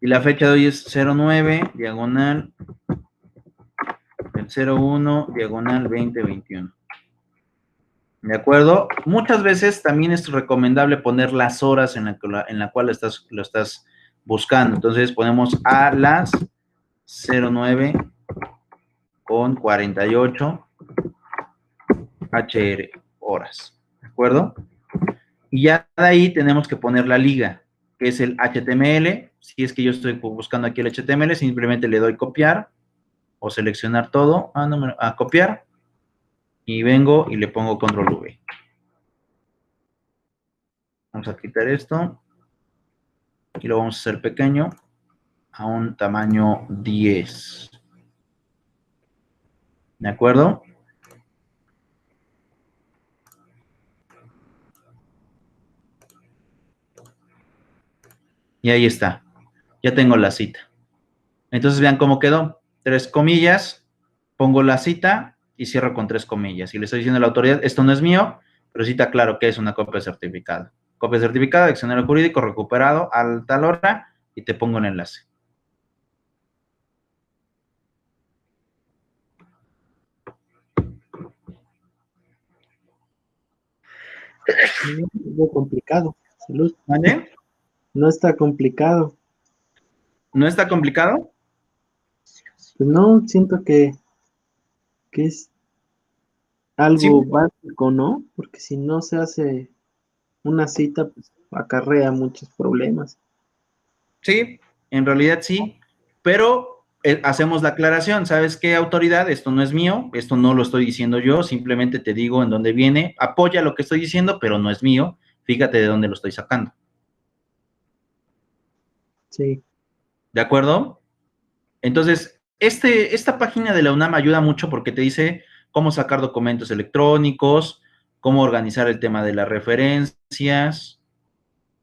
Y la fecha de hoy es 09, diagonal, el 01, diagonal 2021. ¿De acuerdo? Muchas veces también es recomendable poner las horas en la cual lo estás buscando. Entonces, ponemos a las 09 con 48 HR horas. ¿De acuerdo? Y ya de ahí tenemos que poner la liga, que es el HTML. Si es que yo estoy buscando aquí el HTML, simplemente le doy copiar o seleccionar todo, a copiar, y vengo y le pongo control V. Vamos a quitar esto y lo vamos a hacer pequeño a un tamaño 10. ¿De acuerdo? Y ahí está. Ya tengo la cita. Entonces vean cómo quedó. 3 comillas, pongo la cita y cierro con 3 comillas. Y le estoy diciendo a la autoridad, esto no es mío, pero sí está claro que es una copia certificada. Copia certificada, diccionario jurídico, recuperado a tal hora, y te pongo un enlace.
No es complicado. Salud.
¿Vale?
No está complicado.
¿No está complicado?
Pues no, siento que es algo
Sí.
básico, ¿no? Porque si no se hace una cita, pues acarrea muchos problemas.
Sí, en realidad sí, pero hacemos la aclaración, ¿sabes qué, autoridad? Esto no es mío, esto no lo estoy diciendo yo, simplemente te digo en dónde viene, apoya lo que estoy diciendo, pero no es mío, fíjate de dónde lo estoy sacando.
Sí.
¿De acuerdo? Entonces, esta página de la UNAM ayuda mucho porque te dice cómo sacar documentos electrónicos, cómo organizar el tema de las referencias,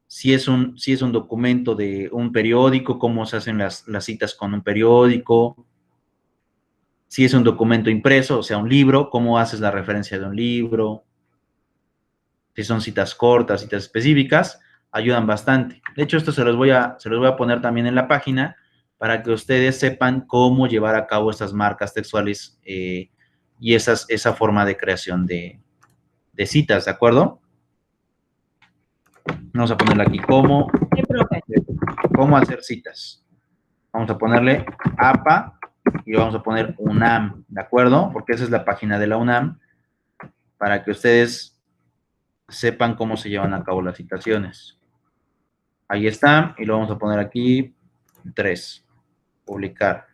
si es un documento de un periódico, cómo se hacen las citas con un periódico, Si es un documento impreso, o sea, un libro, cómo haces la referencia de un libro. Si son citas cortas, citas específicas, ayudan bastante. De hecho, esto se los voy a poner también en la página para que ustedes sepan cómo llevar a cabo estas marcas textuales y esa forma de creación de citas, ¿de acuerdo? Vamos a ponerle aquí cómo hacer citas. Vamos a ponerle APA y vamos a poner UNAM, ¿de acuerdo? Porque esa es la página de la UNAM para que ustedes sepan cómo se llevan a cabo las citaciones. Ahí está, y lo vamos a poner aquí 3, publicar.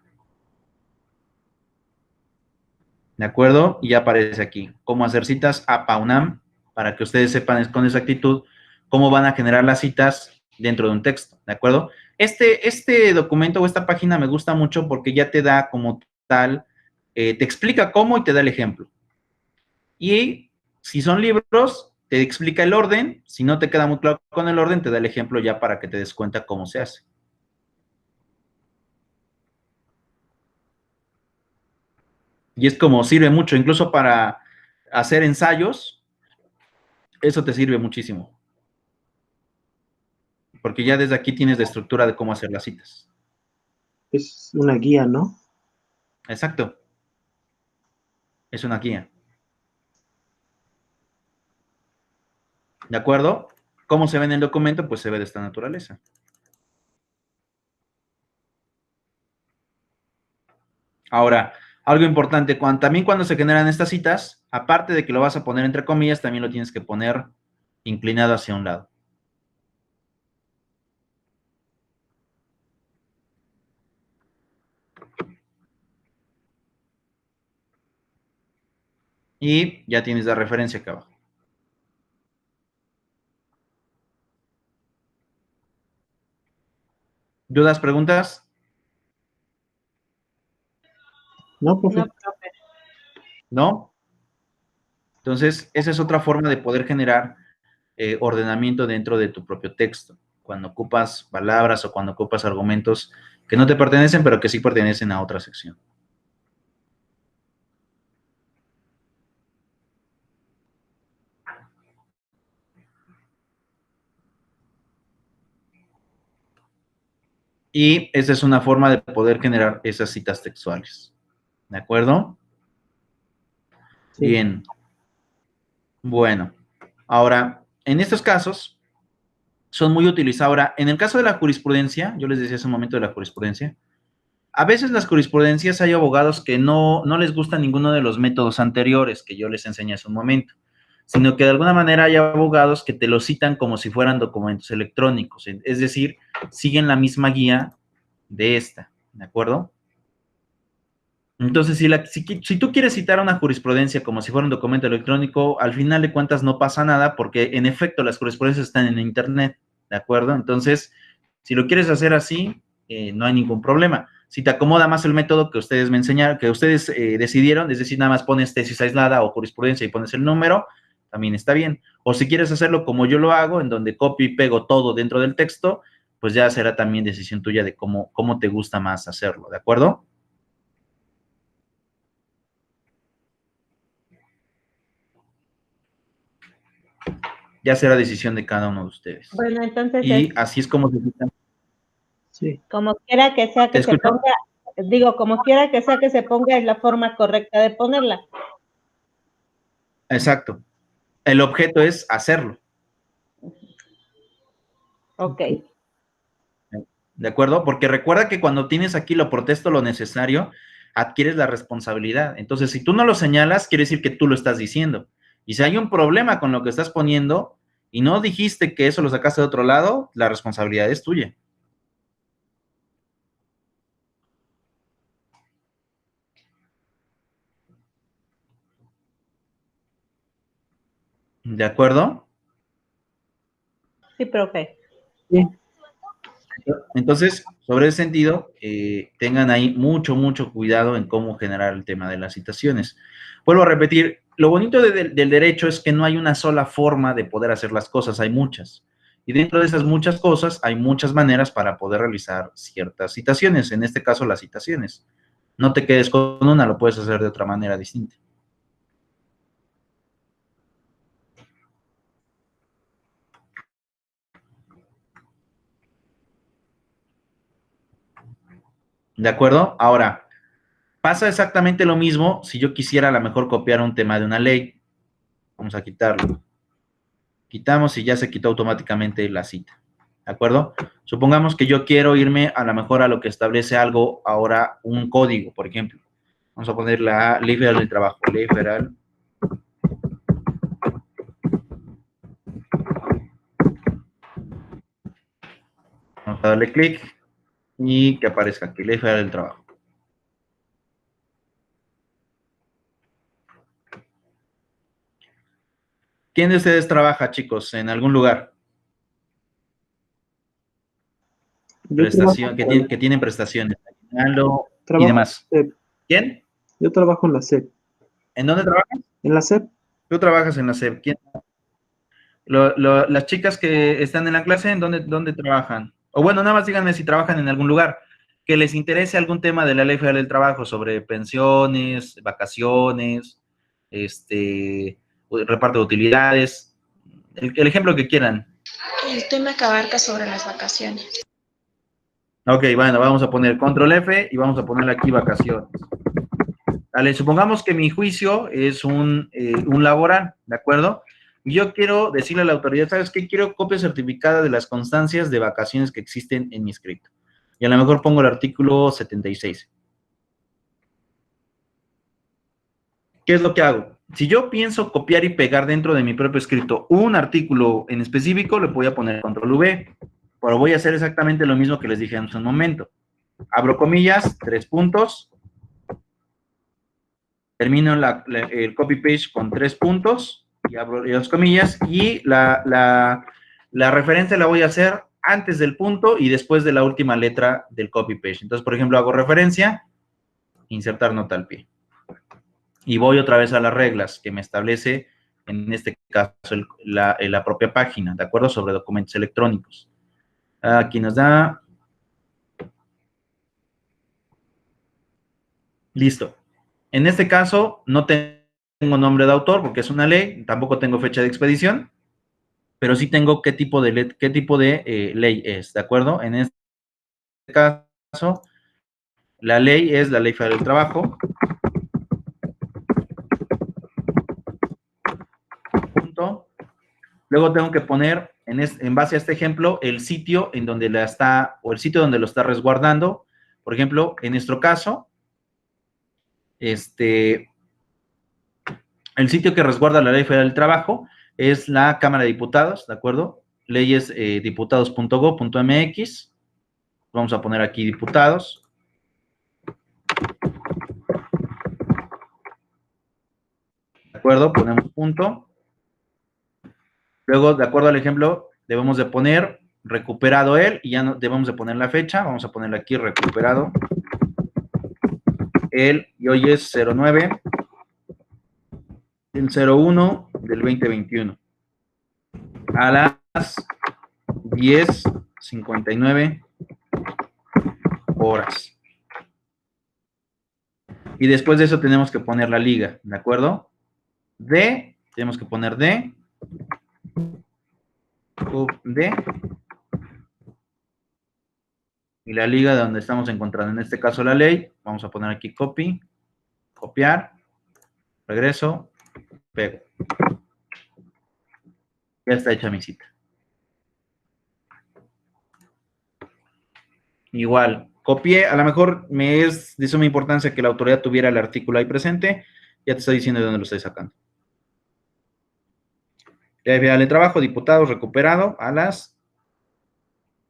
¿De acuerdo? Y ya aparece aquí, cómo hacer citas APA UNAM, para que ustedes sepan con exactitud cómo van a generar las citas dentro de un texto, ¿de acuerdo? Este documento o esta página me gusta mucho porque ya te da como tal, te explica cómo y te da el ejemplo. Y si son libros, te explica el orden. Si no te queda muy claro con el orden, te da el ejemplo ya para que te des cuenta cómo se hace. Y es como sirve mucho, incluso para hacer ensayos, eso te sirve muchísimo. Porque ya desde aquí tienes la estructura de cómo hacer las citas.
Es una guía, ¿no?
Exacto. Es una guía. ¿De acuerdo? ¿Cómo se ve en el documento? Pues se ve de esta naturaleza. Ahora, algo importante, también cuando se generan estas citas, aparte de que lo vas a poner entre comillas, también lo tienes que poner inclinado hacia un lado. Y ya tienes la referencia acá abajo. ¿Dudas, preguntas?
No, profe.
No, profe.
¿No? Entonces, esa es otra forma de poder generar ordenamiento dentro de tu propio texto. Cuando ocupas palabras o cuando ocupas argumentos que no te pertenecen, pero que sí pertenecen a otra sección. Y esa es una forma de poder generar esas citas textuales. ¿De acuerdo?
Sí.
Bien. Bueno, ahora, en estos casos, son muy utilizados. Ahora, en el caso de la jurisprudencia, yo les decía hace un momento de la jurisprudencia, a veces las jurisprudencias hay abogados que no les gusta ninguno de los métodos anteriores que yo les enseñé hace un momento, sino que de alguna manera hay abogados que te lo citan como si fueran documentos electrónicos, es decir, siguen la misma guía de esta, ¿de acuerdo? Entonces, si tú quieres citar una jurisprudencia como si fuera un documento electrónico, al final de cuentas no pasa nada porque, en efecto, las jurisprudencias están en Internet, ¿de acuerdo? Entonces, si lo quieres hacer así, no hay ningún problema. Si te acomoda más el método que ustedes me enseñaron, que ustedes decidieron, es decir, nada más pones tesis aislada o jurisprudencia y pones el número, también está bien. O si quieres hacerlo como yo lo hago, en donde copio y pego todo dentro del texto, pues ya será también decisión tuya de cómo te gusta más hacerlo, ¿de acuerdo? Ya será decisión de cada uno de ustedes.
Bueno, entonces
Y así es como se citan.
Sí.
como quiera que sea que se ponga, como quiera que sea que se ponga es la forma correcta de ponerla.
Exacto. El objeto es hacerlo.
Ok.
¿De acuerdo? Porque recuerda que cuando tienes aquí lo protesto, lo necesario, adquieres la responsabilidad. Entonces, si tú no lo señalas, quiere decir que tú lo estás diciendo. Y si hay un problema con lo que estás poniendo y no dijiste que eso lo sacaste de otro lado, la responsabilidad es tuya. ¿De acuerdo?
Sí, profe.
Sí.
Entonces, sobre ese sentido, tengan ahí mucho cuidado en cómo generar el tema de las citaciones. Vuelvo a repetir, lo bonito del derecho es que no hay una sola forma de poder hacer las cosas, hay muchas. Y dentro de esas muchas cosas hay muchas maneras para poder realizar ciertas citaciones, en este caso las citaciones. no te quedes con una, lo puedes hacer de otra manera distinta. ¿De acuerdo? Ahora, pasa exactamente lo mismo si yo quisiera a lo mejor copiar un tema de una ley. Vamos a quitarlo. Quitamos y ya se quitó automáticamente la cita. ¿De acuerdo? Supongamos que yo quiero irme a lo mejor a lo que establece algo ahora, un código, por ejemplo. Vamos a poner la Ley Federal del Trabajo. Ley Federal. Vamos a darle clic y que aparezca aquí, Ley Federal del Trabajo. ¿Quién de ustedes trabaja, chicos, en algún lugar? Prestación, que tienen prestaciones, y demás. ¿Quién?
Yo trabajo en la SEP.
¿En dónde trabajas?
En la SEP.
Tú trabajas en la SEP. ¿Quién? Las chicas que están en la clase, ¿en dónde trabajan? O bueno, nada más díganme si trabajan en algún lugar que les interese algún tema de la Ley Federal del Trabajo sobre pensiones, vacaciones, reparto de utilidades, el ejemplo que quieran.
El tema que abarca sobre las vacaciones.
Ok, bueno, vamos a poner control F y vamos a ponerle aquí vacaciones. Vale, supongamos que mi juicio es un laboral, ¿de acuerdo? Y yo quiero decirle a la autoridad, ¿sabes qué? Quiero copia certificada de las constancias de vacaciones que existen en mi escrito. Y a lo mejor pongo el artículo 76. ¿Qué es lo que hago? Si yo pienso copiar y pegar dentro de mi propio escrito un artículo en específico, le voy a poner control V, pero voy a hacer exactamente lo mismo que les dije hace un momento. Abro comillas, 3 puntos, termino el copy-paste con 3 puntos, y abro las comillas, y la referencia la voy a hacer antes del punto y después de la última letra del copy-paste. Entonces, por ejemplo, hago referencia, insertar nota al pie. Y voy otra vez a las reglas que me establece, en este caso, la propia página, ¿de acuerdo? Sobre documentos electrónicos. Aquí nos da... Listo. En este caso, no tengo nombre de autor porque es una ley, tampoco tengo fecha de expedición, pero sí tengo qué tipo de ley es, ¿de acuerdo? En este caso, la ley es la Ley Federal del Trabajo. Punto. Luego tengo que poner, en base a este ejemplo, el sitio en donde la está, o el sitio donde lo está resguardando. Por ejemplo, en nuestro caso, el sitio que resguarda la Ley Federal del Trabajo es la Cámara de Diputados, ¿de acuerdo? Leyes diputados.go.mx. Vamos a poner aquí diputados. ¿De acuerdo? Ponemos punto. Luego, de acuerdo al ejemplo, debemos de poner recuperado él y ya no debemos de poner la fecha. Vamos a ponerle aquí recuperado él y hoy es 09 del 01 del 2021 a las 10:59 horas. Y después de eso tenemos que poner la liga, ¿de acuerdo? Tenemos que poner D, y la liga de donde estamos encontrando, en este caso la ley, vamos a poner aquí copy, copiar, regreso, pego. Ya está hecha mi cita. Igual, copié, a lo mejor me es de suma importancia que la autoridad tuviera el artículo ahí presente, ya te estoy diciendo de dónde lo estoy sacando. Ya el trabajo, diputados, recuperado a las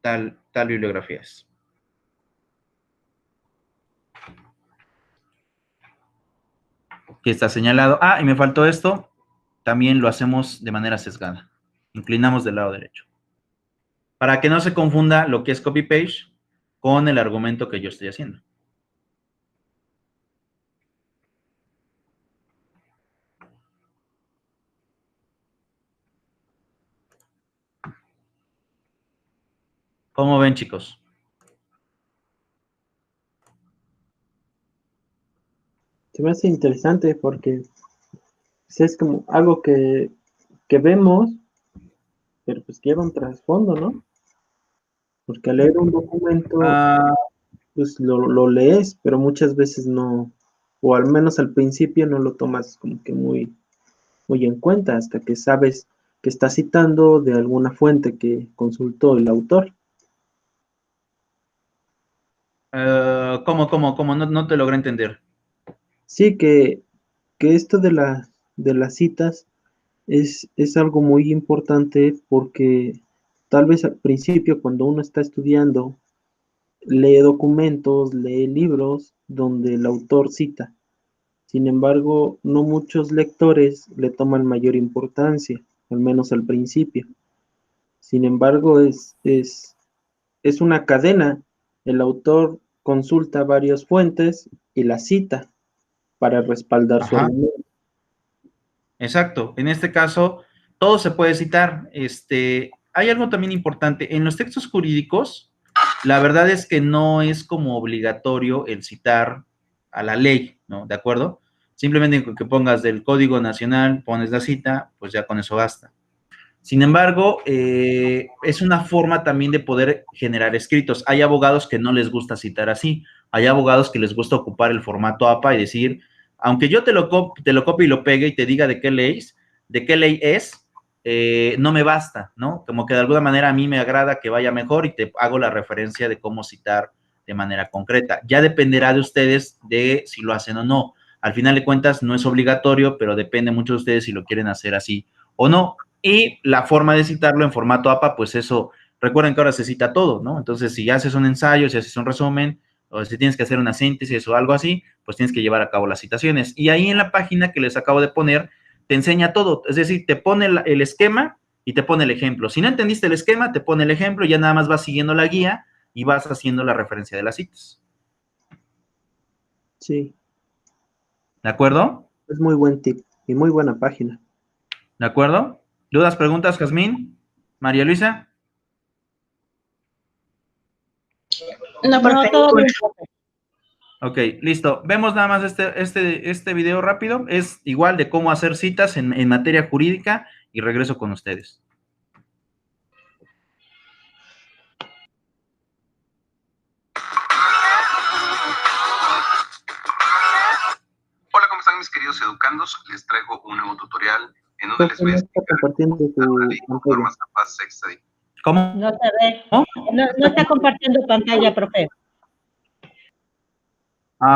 tal bibliografías. Que está señalado. Ah, y me faltó esto, también lo hacemos de manera sesgada. Inclinamos del lado derecho. Para que no se confunda lo que es copy-paste con el argumento que yo estoy haciendo. ¿Cómo ven, chicos?
Se me hace interesante porque pues, es como algo que vemos, pero pues lleva un trasfondo, ¿no? Porque al leer un documento,
Ah,
pues lo lees, pero muchas veces no, o al menos al principio no lo tomas como que muy en cuenta, hasta que sabes que está citando de alguna fuente que consultó el autor.
¿cómo? No te logré entender.
Sí, que esto de las citas es algo muy importante porque tal vez al principio cuando uno está estudiando, lee documentos, lee libros donde el autor cita. Sin embargo, no muchos lectores le toman mayor importancia, al menos al principio. Sin embargo, es una cadena. El autor consulta varias fuentes y las cita para respaldar su
Ajá.
argumento.
Exacto. En este caso, todo se puede citar. Hay algo también importante. En los textos jurídicos, la verdad es que no es como obligatorio el citar a la ley, ¿no? ¿De acuerdo? Simplemente con que pongas del Código Nacional, pones la cita, pues ya con eso basta. Sin embargo, es una forma también de poder generar escritos. Hay abogados que no les gusta citar así. Hay abogados que les gusta ocupar el formato APA y decir, aunque yo te lo copie y lo pegue y te diga de qué ley es, no me basta, ¿no? Como que de alguna manera a mí me agrada que vaya mejor y te hago la referencia de cómo citar de manera concreta. Ya dependerá de ustedes de si lo hacen o no. Al final de cuentas, no es obligatorio, pero depende mucho de ustedes si lo quieren hacer así o no. Y la forma de citarlo en formato APA, pues eso, recuerden que ahora se cita todo, ¿no? Entonces, si haces un ensayo, si haces un resumen, o si tienes que hacer una síntesis o algo así, pues tienes que llevar a cabo las citaciones. Y ahí en la página que les acabo de poner, te enseña todo, es decir, te pone el esquema y te pone el ejemplo. Si no entendiste el esquema, te pone el ejemplo, ya nada más vas siguiendo la guía y vas haciendo la referencia de las citas.
Sí,
¿De acuerdo?
es muy buen tip y muy buena página.
¿De acuerdo? ¿Dudas, preguntas, Jazmín? ¿María Luisa?
No,
No,
profe.
todo bien, profe.
Ok, listo. Vemos nada más este video rápido. Es igual de cómo hacer citas en materia jurídica y regreso con ustedes.
Hola, ¿cómo están mis queridos educandos? Les traigo un nuevo tutorial en donde les
Profe,
voy a
no está
explicar
compartiendo
una ley
tu
con
pantalla.
normas capaz sexta.
¿Cómo?
No se ve.
¿Cómo?
No está compartiendo pantalla, profe.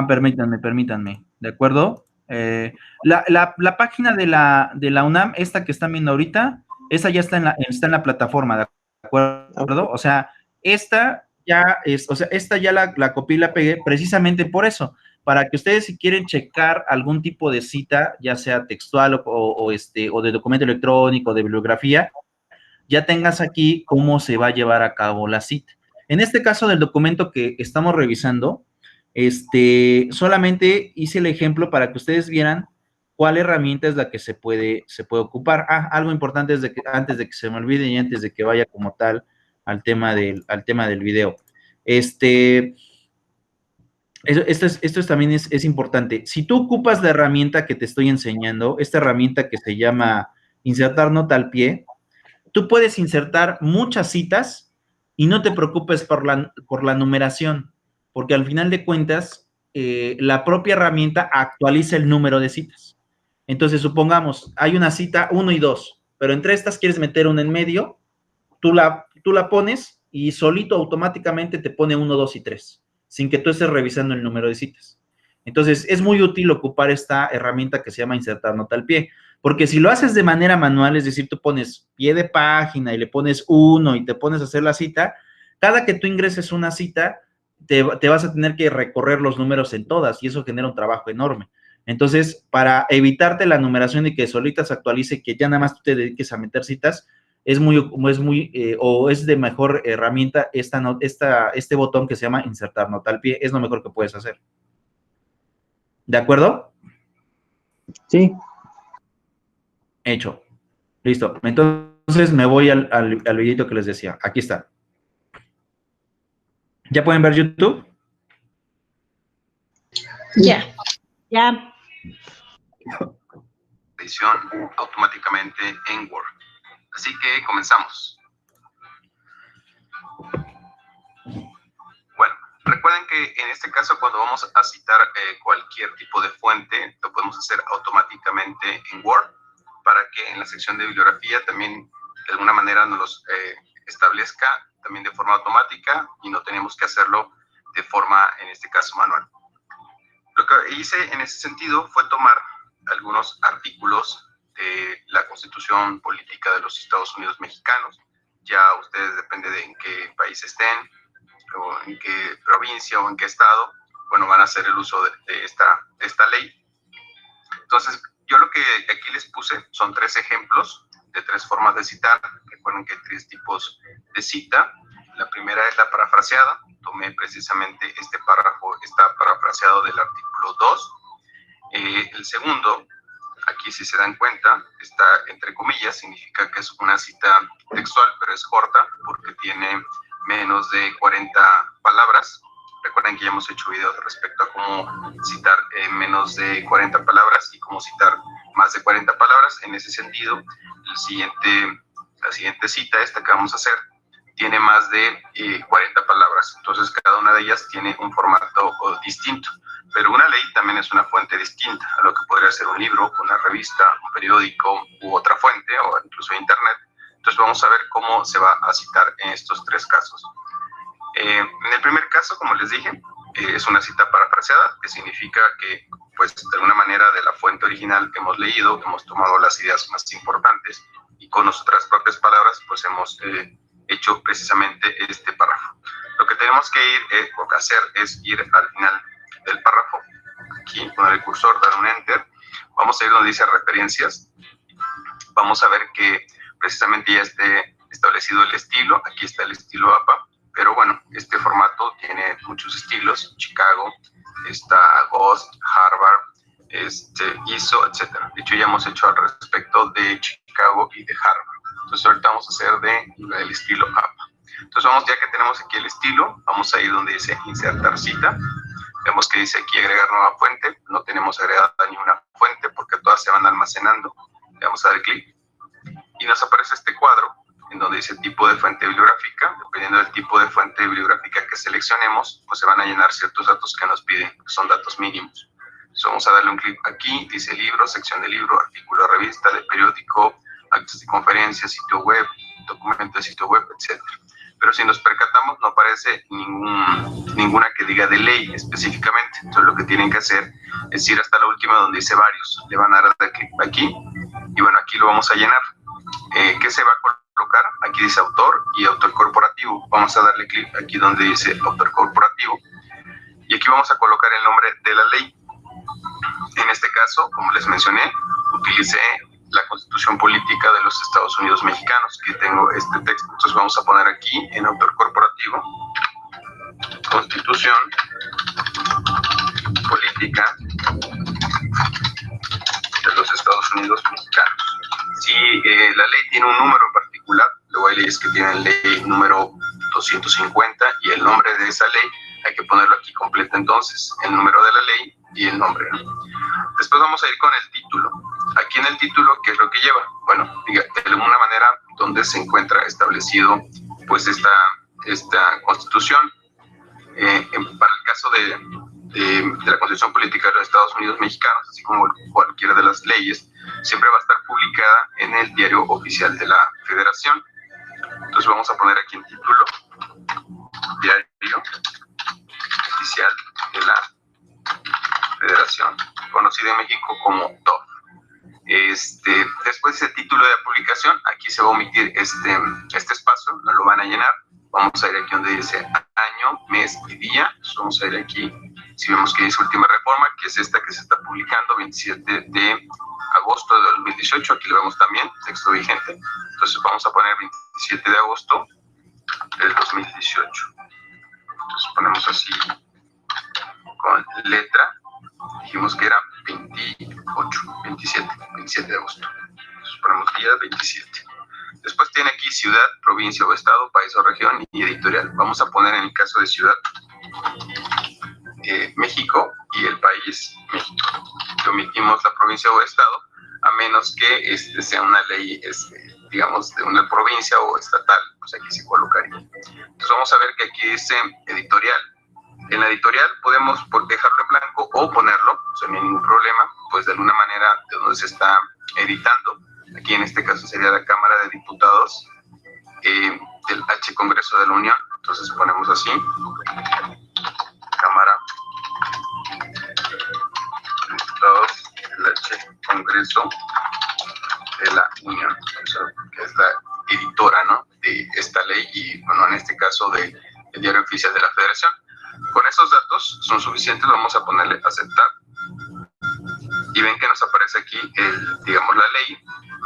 Permítanme. ¿De acuerdo? La página de la UNAM, esta que están viendo ahorita, esa ya está en la plataforma, ¿de acuerdo? O sea, esta ya la copié y la pegué precisamente por eso, para que ustedes si quieren checar algún tipo de cita, ya sea textual o de documento electrónico, de bibliografía, ya tengas aquí cómo se va a llevar a cabo la cita. En este caso del documento que estamos revisando, solamente hice el ejemplo para que ustedes vieran cuál herramienta es la que se puede ocupar. Algo importante antes de que se me olvide y antes de que vaya como tal al tema del video. Esto también es importante. Si tú ocupas la herramienta que te estoy enseñando, esta herramienta que se llama insertar nota al pie, tú puedes insertar muchas citas y no te preocupes por la numeración, porque al final de cuentas, la propia herramienta actualiza el número de citas. Entonces, supongamos, hay una cita 1 y 2, pero entre estas quieres meter una en medio, tú la pones y solito automáticamente te pone 1, 2 y 3, sin que tú estés revisando el número de citas. Entonces, es muy útil ocupar esta herramienta que se llama insertar nota al pie, porque si lo haces de manera manual, es decir, tú pones pie de página y le pones 1 y te pones a hacer la cita, cada que tú ingreses una cita, te vas a tener que recorrer los números en todas y eso genera un trabajo enorme. Entonces, para evitarte la numeración y que solita se actualice, que ya nada más tú te dediques a meter citas, es de mejor herramienta este botón que se llama insertar nota al pie, es lo mejor que puedes hacer. ¿De acuerdo?
Sí,
Hecho. Listo. Entonces me voy al videito que les decía. Aquí está. ¿Ya pueden ver YouTube?
Ya.
Ya.
Edición automáticamente en Word. Así que comenzamos. Bueno, recuerden que en este caso cuando vamos a citar cualquier tipo de fuente, lo podemos hacer automáticamente en Word para que en la sección de bibliografía también de alguna manera nos los establezca también de forma automática y no tenemos que hacerlo de forma, en este caso, manual. Lo que hice en ese sentido fue tomar algunos artículos de la Constitución Política de los Estados Unidos Mexicanos. Ya ustedes, depende de en qué país estén, o en qué provincia o en qué estado, bueno, van a hacer el uso de esta ley. Entonces, yo lo que aquí les puse son 3 ejemplos de 3 formas de citar. Recuerden que hay 3 tipos de cita. La primera es la parafraseada. Tomé precisamente este párrafo, está parafraseado del artículo 2. El segundo, aquí si se dan cuenta, está entre comillas, significa que es una cita textual, pero es corta porque tiene menos de 40 palabras. Recuerden que ya hemos hecho videos respecto a cómo citar menos de 40 palabras y cómo citar más de 40 palabras. En ese sentido, la siguiente cita, esta que vamos a hacer, tiene más de 40 palabras. Entonces, cada una de ellas tiene un formato distinto. Pero una ley también es una fuente distinta a lo que podría ser un libro, una revista, un periódico u otra fuente, o incluso internet. Entonces, vamos a ver cómo se va a citar en estos 3 casos. En el primer caso, como les dije, es una cita parafraseada, que significa que, pues, de alguna manera de la fuente original que hemos leído, hemos tomado las ideas más importantes y con nuestras propias palabras, pues, hemos hecho precisamente este párrafo. Lo que tenemos que hacer es ir al final del párrafo, aquí, poner el cursor, dar un enter, vamos a ir donde dice referencias, vamos a ver que precisamente ya esté establecido el estilo, aquí está el estilo APA, pero bueno, este formato tiene muchos estilos, Chicago, está Ghost, Harvard, ISO, etc. De hecho, ya hemos hecho al respecto de Chicago y de Harvard. Entonces, ahorita vamos a hacer del estilo APA. Entonces, ya que tenemos aquí el estilo, vamos a ir donde dice insertar cita. Vemos que dice aquí agregar nueva fuente. No tenemos agregada ninguna fuente porque todas se van almacenando. Le vamos a dar clic y nos aparece este cuadro en donde dice tipo de fuente bibliográfica. Dependiendo del tipo de fuente bibliográfica que seleccionemos, pues se van a llenar ciertos datos que nos piden, que son datos mínimos. Entonces vamos a darle un clic aquí, dice libro, sección de libro, artículo de revista, de periódico, actos de conferencia, sitio web, documento de sitio web, etc. Pero si nos percatamos, no aparece ninguna que diga de ley específicamente. Entonces lo que tienen que hacer es ir hasta la última donde dice varios. Le van a dar clic aquí y bueno, aquí lo vamos a llenar. ¿Qué se va a colocar? Aquí dice autor y autor corporativo. Vamos a darle clic aquí donde dice autor corporativo y aquí vamos a colocar el nombre de la ley. En este caso, como les mencioné, utilicé la Constitución Política de los Estados Unidos Mexicanos, que tengo este texto. Entonces vamos a poner aquí en autor corporativo Constitución Política de los Estados Unidos Mexicanos. Si la ley tiene un número en particular, luego hay leyes que tienen ley número 250 y el nombre de esa ley hay que ponerlo aquí completo, entonces el número de la ley y el nombre, ¿no? Después vamos a ir con el título. Aquí en el título, ¿qué es lo que lleva? Bueno, de alguna manera donde se encuentra establecido pues esta constitución. Para el caso de la Constitución Política de los Estados Unidos Mexicanos, así como cualquiera de las leyes, siempre va a estar publicada en el Diario Oficial de la Federación. Entonces vamos a poner aquí en título Diario Oficial de la Federación, conocido en México como DOF. Después de ese título de publicación, aquí se va a omitir este espacio, no lo van a llenar. Vamos a ir aquí donde dice año, mes y día. Entonces vamos a ir aquí, si vemos que dice última reforma, que es esta que se está publicando, 27 de agosto de 2018, aquí lo vemos también, texto vigente. Entonces vamos a poner 27 de agosto del 2018. Entonces ponemos así, con letra, dijimos que era 27 de agosto. Entonces ponemos día 27. Después tiene aquí ciudad, provincia o estado, país o región y editorial. Vamos a poner en el caso de ciudad México y el país, México. Que omitimos la provincia o estado, a menos que sea una ley, digamos, de una provincia o estatal, pues aquí se colocaría. Entonces vamos a ver que aquí dice editorial. En la editorial podemos dejarlo en blanco o ponerlo, o sea, no hay ningún problema, pues de alguna manera de donde se está editando. Aquí en este caso sería la Cámara de Diputados del H Congreso de la Unión. Entonces ponemos así, Cámara de Diputados del H Congreso de la Unión, que es la editora, ¿no?, de esta ley y, bueno, en este caso del Diario Oficial de la Federación. Con esos datos son suficientes, vamos a ponerle aceptar y ven que nos aparece aquí, digamos, la ley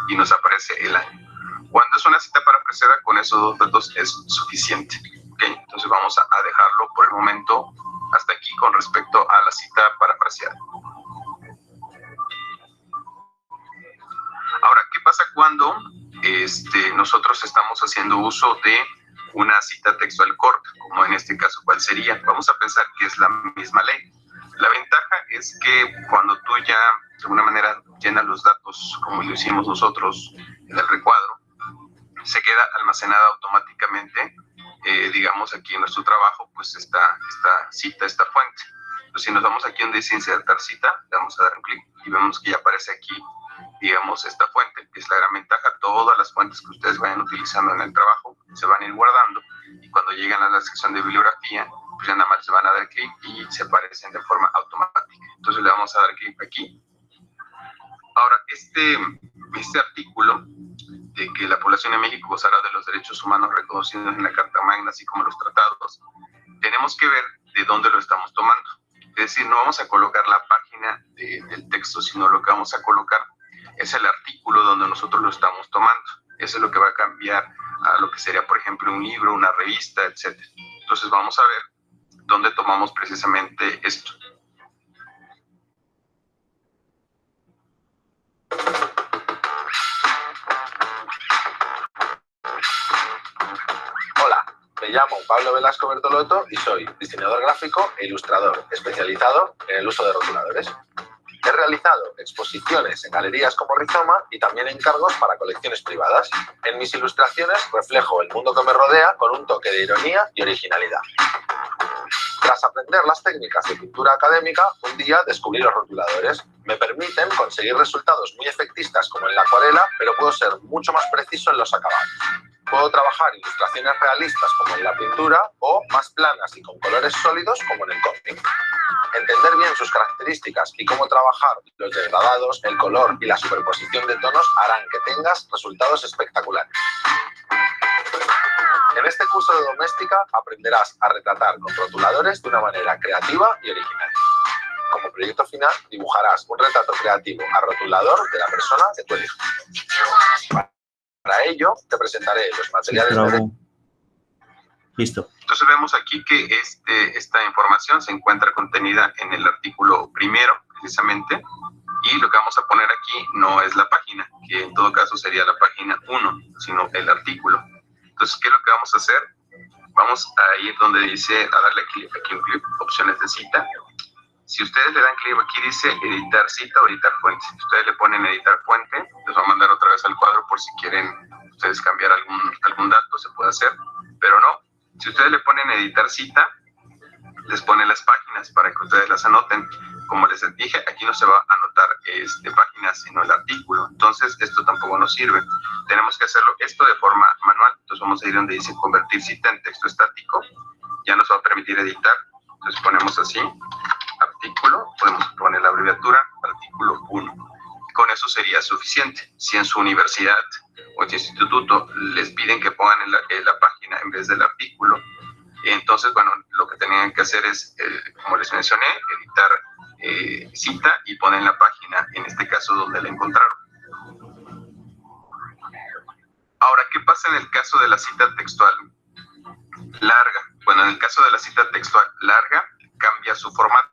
y nos aparece el año. Cuando es una cita parafraseada, con esos dos datos es suficiente. ¿Okay? Entonces vamos a dejarlo por el momento hasta aquí con respecto a la cita parafraseada. Ahora, ¿qué pasa cuando nosotros estamos haciendo uso de una cita textual corta, como en este caso, ¿cuál sería? Vamos a pensar que es la misma ley. La ventaja es que cuando tú ya, de alguna manera, llenas los datos, como lo hicimos nosotros en el recuadro, se queda almacenada automáticamente, digamos, aquí en nuestro trabajo, pues esta cita, esta fuente. Entonces, si nos vamos aquí donde dice insertar cita, le vamos a dar un clic y vemos que ya aparece aquí, digamos, esta fuente, que es la gran ventaja. Todas las fuentes que ustedes vayan utilizando en el trabajo se van a ir guardando y cuando llegan a la sección de bibliografía, pues ya nada más se van a dar clic y se aparecen de forma automática. Entonces le vamos a dar clic aquí. Ahora, este artículo de que la población de México gozará de los derechos humanos reconocidos en la Carta Magna, así como los tratados, tenemos que ver de dónde lo estamos tomando. Es decir, no vamos a colocar la página del texto, sino lo que vamos a colocar es el artículo donde nosotros lo estamos tomando. Eso es lo que va a cambiar a lo que sería, por ejemplo, un libro, una revista, etc. Entonces vamos a ver dónde tomamos precisamente esto.
Hola, me llamo Pablo Velasco Bertolotto y soy diseñador gráfico e ilustrador especializado en el uso de rotuladores. He realizado exposiciones en galerías como Rizoma y también encargos para colecciones privadas. En mis ilustraciones reflejo el mundo que me rodea con un toque de ironía y originalidad. Tras aprender las técnicas de pintura académica, un día descubrí los rotuladores. Me permiten conseguir resultados muy efectistas como en la acuarela, pero puedo ser mucho más preciso en los acabados. Puedo trabajar ilustraciones realistas como en la pintura o más planas y con colores sólidos como en el cómic. Entender bien sus características y cómo trabajar los degradados, el color y la superposición de tonos harán que tengas resultados espectaculares. En este curso de doméstica aprenderás a retratar con rotuladores de una manera creativa y original. Como proyecto final, dibujarás un retrato creativo a rotulador de la persona que tú elijas. Para ello, te presentaré los materiales.
Listo.
Entonces vemos aquí que esta información se encuentra contenida en el artículo primero, precisamente, y lo que vamos a poner aquí no es la página, que en todo caso sería la página 1, sino el artículo. Entonces, ¿qué es lo que vamos a hacer? Vamos a ir donde dice, a darle clic aquí un clic, opciones de cita. Si ustedes le dan clic aquí dice editar cita o editar fuente. Si ustedes le ponen editar fuente, les va a mandar otra vez al cuadro por si quieren ustedes cambiar algún dato, se puede hacer, pero no. Si ustedes le ponen editar cita, les pone las páginas para que ustedes las anoten. Como les dije, aquí no se va a anotar páginas, sino el artículo. Entonces, esto tampoco nos sirve. Tenemos que hacerlo esto de forma manual. Entonces, vamos a ir donde dice convertir cita en texto estático. Ya nos va a permitir editar. Entonces, ponemos así, artículo. Podemos poner la abreviatura, artículo 1. Con eso sería suficiente. Si en su universidad o en su instituto les piden que pongan en la página en vez del artículo, entonces, bueno, lo que tenían que hacer es, como les mencioné, editar cita y poner la página, en este caso, donde la encontraron. Ahora, ¿qué pasa en el caso de la cita textual larga? Bueno, en el caso de la cita textual larga, cambia su formato,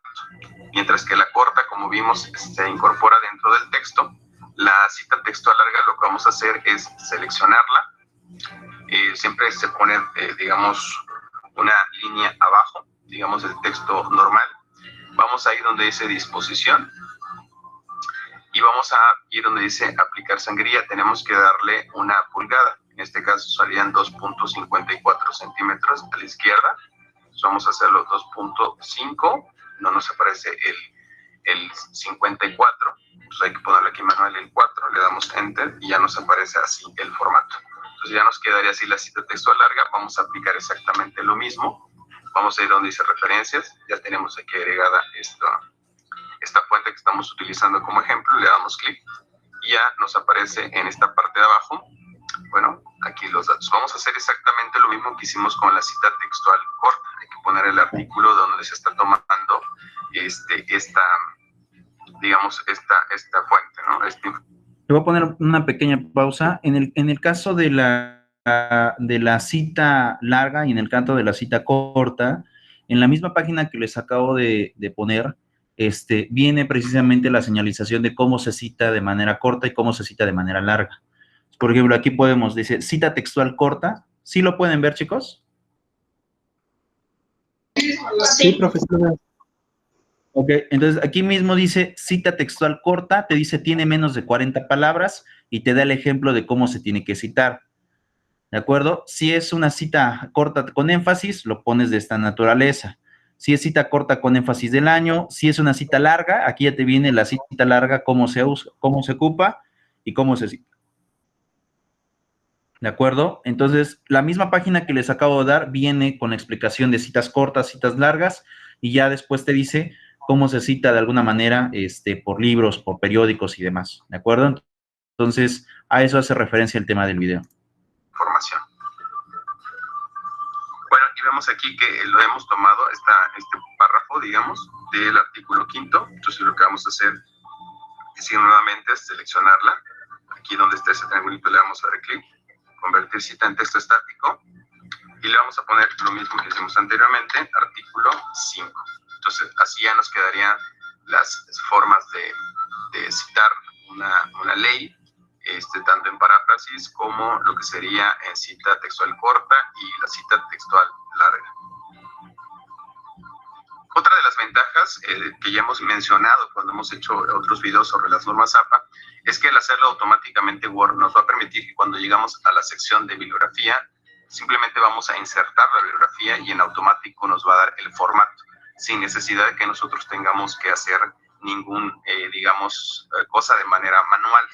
mientras que la corta, como vimos, se incorpora dentro del texto. La cita textual larga lo que vamos a hacer es seleccionarla. Siempre se pone, digamos, una línea abajo, digamos, el texto normal. vamos a ir donde dice disposición y vamos a ir donde dice aplicar sangría. Tenemos que darle una pulgada. En este caso serían 2.54 centímetros a la izquierda. Entonces vamos a hacerlo 2.5. No nos aparece el 54. Entonces hay que ponerle aquí manual el 4. Le damos Enter y ya nos aparece así el formato. Entonces ya nos quedaría así la cita textual larga. Vamos a aplicar exactamente lo mismo. Vamos a ir donde dice referencias. Ya tenemos aquí agregada esta fuente que estamos utilizando como ejemplo. Le damos clic y ya nos aparece en esta parte de abajo, bueno, aquí los datos. Vamos a hacer exactamente lo mismo que hicimos con la cita textual corta. Hay que poner el artículo donde se está tomando esta fuente, ¿no?
Te voy a poner una pequeña pausa. En el caso de la cita larga y en el caso de la cita corta, en la misma página que les acabo de poner, viene precisamente la señalización de cómo se cita de manera corta y cómo se cita de manera larga. Por ejemplo, aquí podemos decir cita textual corta. ¿Sí lo pueden ver, chicos?
Sí, profesor.
Ok, entonces aquí mismo dice cita textual corta, te dice tiene menos de 40 palabras y te da el ejemplo de cómo se tiene que citar. ¿De acuerdo? Si es una cita corta con énfasis, lo pones de esta naturaleza. Si es cita corta con énfasis del año, si es una cita larga, aquí ya te viene la cita larga, cómo se usa, cómo se ocupa y cómo se cita. ¿De acuerdo? Entonces, la misma página que les acabo de dar viene con la explicación de citas cortas, citas largas, y ya después te dice cómo se cita de alguna manera por libros, por periódicos y demás. ¿De acuerdo? Entonces, a eso hace referencia el tema del video.
Información. Bueno, y vemos aquí que lo hemos tomado, este párrafo, digamos, del artículo 5º. Entonces, lo que vamos a hacer es ir nuevamente a seleccionarla. Aquí donde está ese triangulito le vamos a dar clic, convertir cita en texto estático, y le vamos a poner lo mismo que hicimos anteriormente, artículo 5. Entonces, así ya nos quedarían las formas de citar una ley, tanto en paráfrasis como lo que sería en cita textual corta y la cita textual larga. Otra de las ventajas que ya hemos mencionado cuando hemos hecho otros videos sobre las normas APA es que al hacerlo automáticamente Word nos va a permitir que cuando llegamos a la sección de bibliografía, simplemente vamos a insertar la bibliografía y en automático nos va a dar el formato, sin necesidad de que nosotros tengamos que hacer ningún, cosa de manera manual.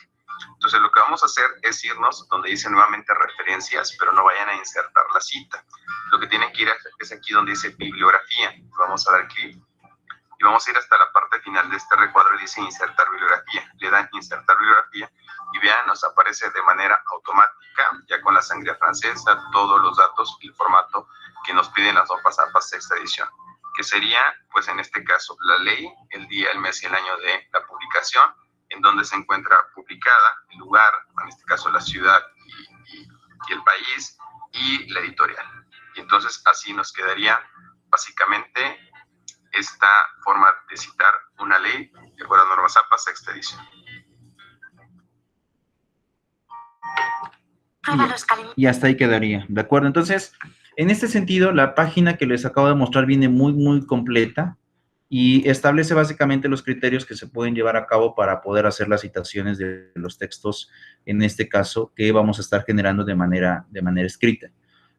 Entonces, lo que vamos a hacer es irnos donde dice nuevamente referencias, pero no vayan a insertar la cita. Lo que tienen que ir es aquí donde dice bibliografía. Vamos a dar clic y vamos a ir hasta la parte final de este recuadro y dice insertar bibliografía. Le dan insertar bibliografía y vean, nos aparece de manera automática, ya con la sangría francesa, todos los datos y el formato que nos piden las normas APA sexta edición, que sería, pues en este caso, la ley, el día, el mes y el año de la publicación, en donde se encuentra publicada, el lugar, en este caso la ciudad y el país, y la editorial. Y entonces así nos quedaría básicamente esta forma de citar una ley de acuerdo a normas APA sexta edición.
Y hasta ahí quedaría, ¿de acuerdo? Entonces, en este sentido, la página que les acabo de mostrar viene muy, muy completa y establece básicamente los criterios que se pueden llevar a cabo para poder hacer las citaciones de los textos, en este caso, que vamos a estar generando de manera escrita.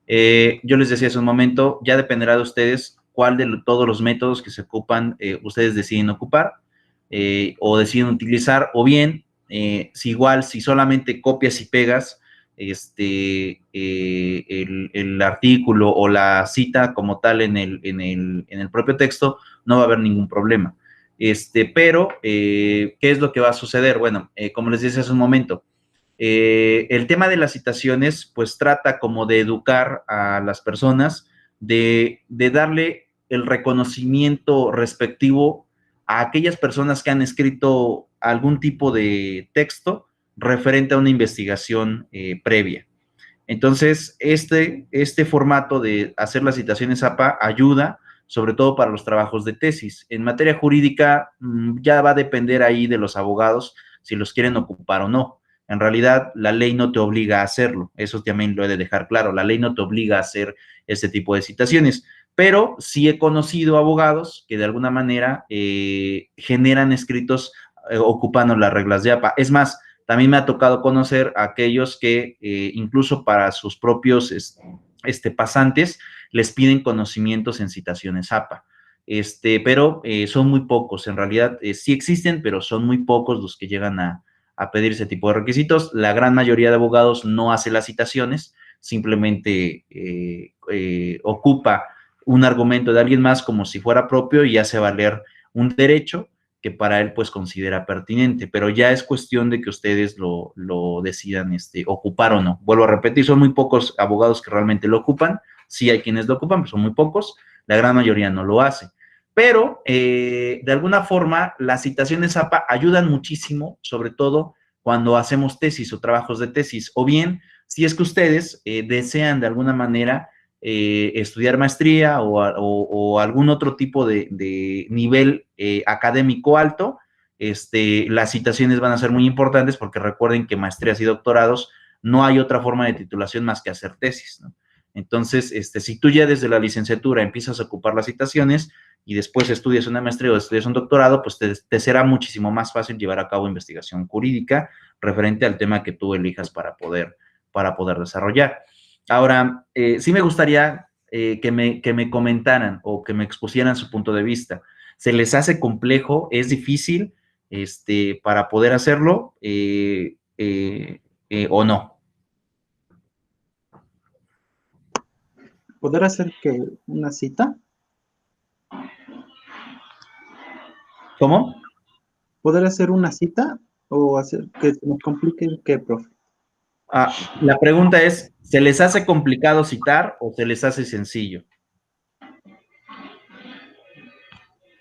Yo les decía hace un momento, ya dependerá de ustedes cuál de todos los métodos que se ocupan ustedes deciden ocupar o deciden utilizar, o bien, si solamente copias y pegas el artículo o la cita como tal en el propio texto, no va a haber ningún problema. Pero, ¿qué es lo que va a suceder? Bueno, como les decía hace un momento, el tema de las citaciones, pues trata como de educar a las personas, de darle el reconocimiento respectivo a aquellas personas que han escrito algún tipo de texto referente a una investigación previa. Entonces, este formato de hacer las citaciones APA ayuda, sobre todo para los trabajos de tesis. En materia jurídica, ya va a depender ahí de los abogados si los quieren ocupar o no. En realidad, la ley no te obliga a hacerlo. Eso también lo he de dejar claro. La ley no te obliga a hacer este tipo de citaciones. pero sí he conocido abogados que de alguna manera generan escritos ocupando las reglas de APA. Es más, también me ha tocado conocer a aquellos que incluso para sus propios pasantes les piden conocimientos en citaciones APA. Pero son muy pocos, en realidad sí existen, pero son muy pocos los que llegan a pedir ese tipo de requisitos. La gran mayoría de abogados no hace las citaciones, simplemente ocupa un argumento de alguien más como si fuera propio y hace valer un derecho que para él pues considera pertinente, pero ya es cuestión de que ustedes lo decidan ocupar o no. Vuelvo a repetir, son muy pocos abogados que realmente lo ocupan, sí hay quienes lo ocupan, pero son muy pocos, la gran mayoría no lo hace. Pero, de alguna forma, las citaciones APA ayudan muchísimo, sobre todo cuando hacemos tesis o trabajos de tesis, o bien, si es que ustedes desean de alguna manera estudiar maestría o algún otro tipo de nivel académico alto, las citaciones van a ser muy importantes porque recuerden que maestrías y doctorados no hay otra forma de titulación más que hacer tesis, ¿no? Entonces, si tú ya desde la licenciatura empiezas a ocupar las citaciones y después estudias una maestría o estudias un doctorado, pues te será muchísimo más fácil llevar a cabo investigación jurídica referente al tema que tú elijas para poder desarrollar. Ahora, sí me gustaría que me comentaran o que me expusieran su punto de vista. ¿Se les hace complejo? ¿Es difícil para poder hacerlo o no?
¿Poder hacer que una cita?
¿Cómo?
¿Poder hacer una cita o hacer que se nos complique qué, profe?
La pregunta es, ¿se les hace complicado citar o se les hace sencillo?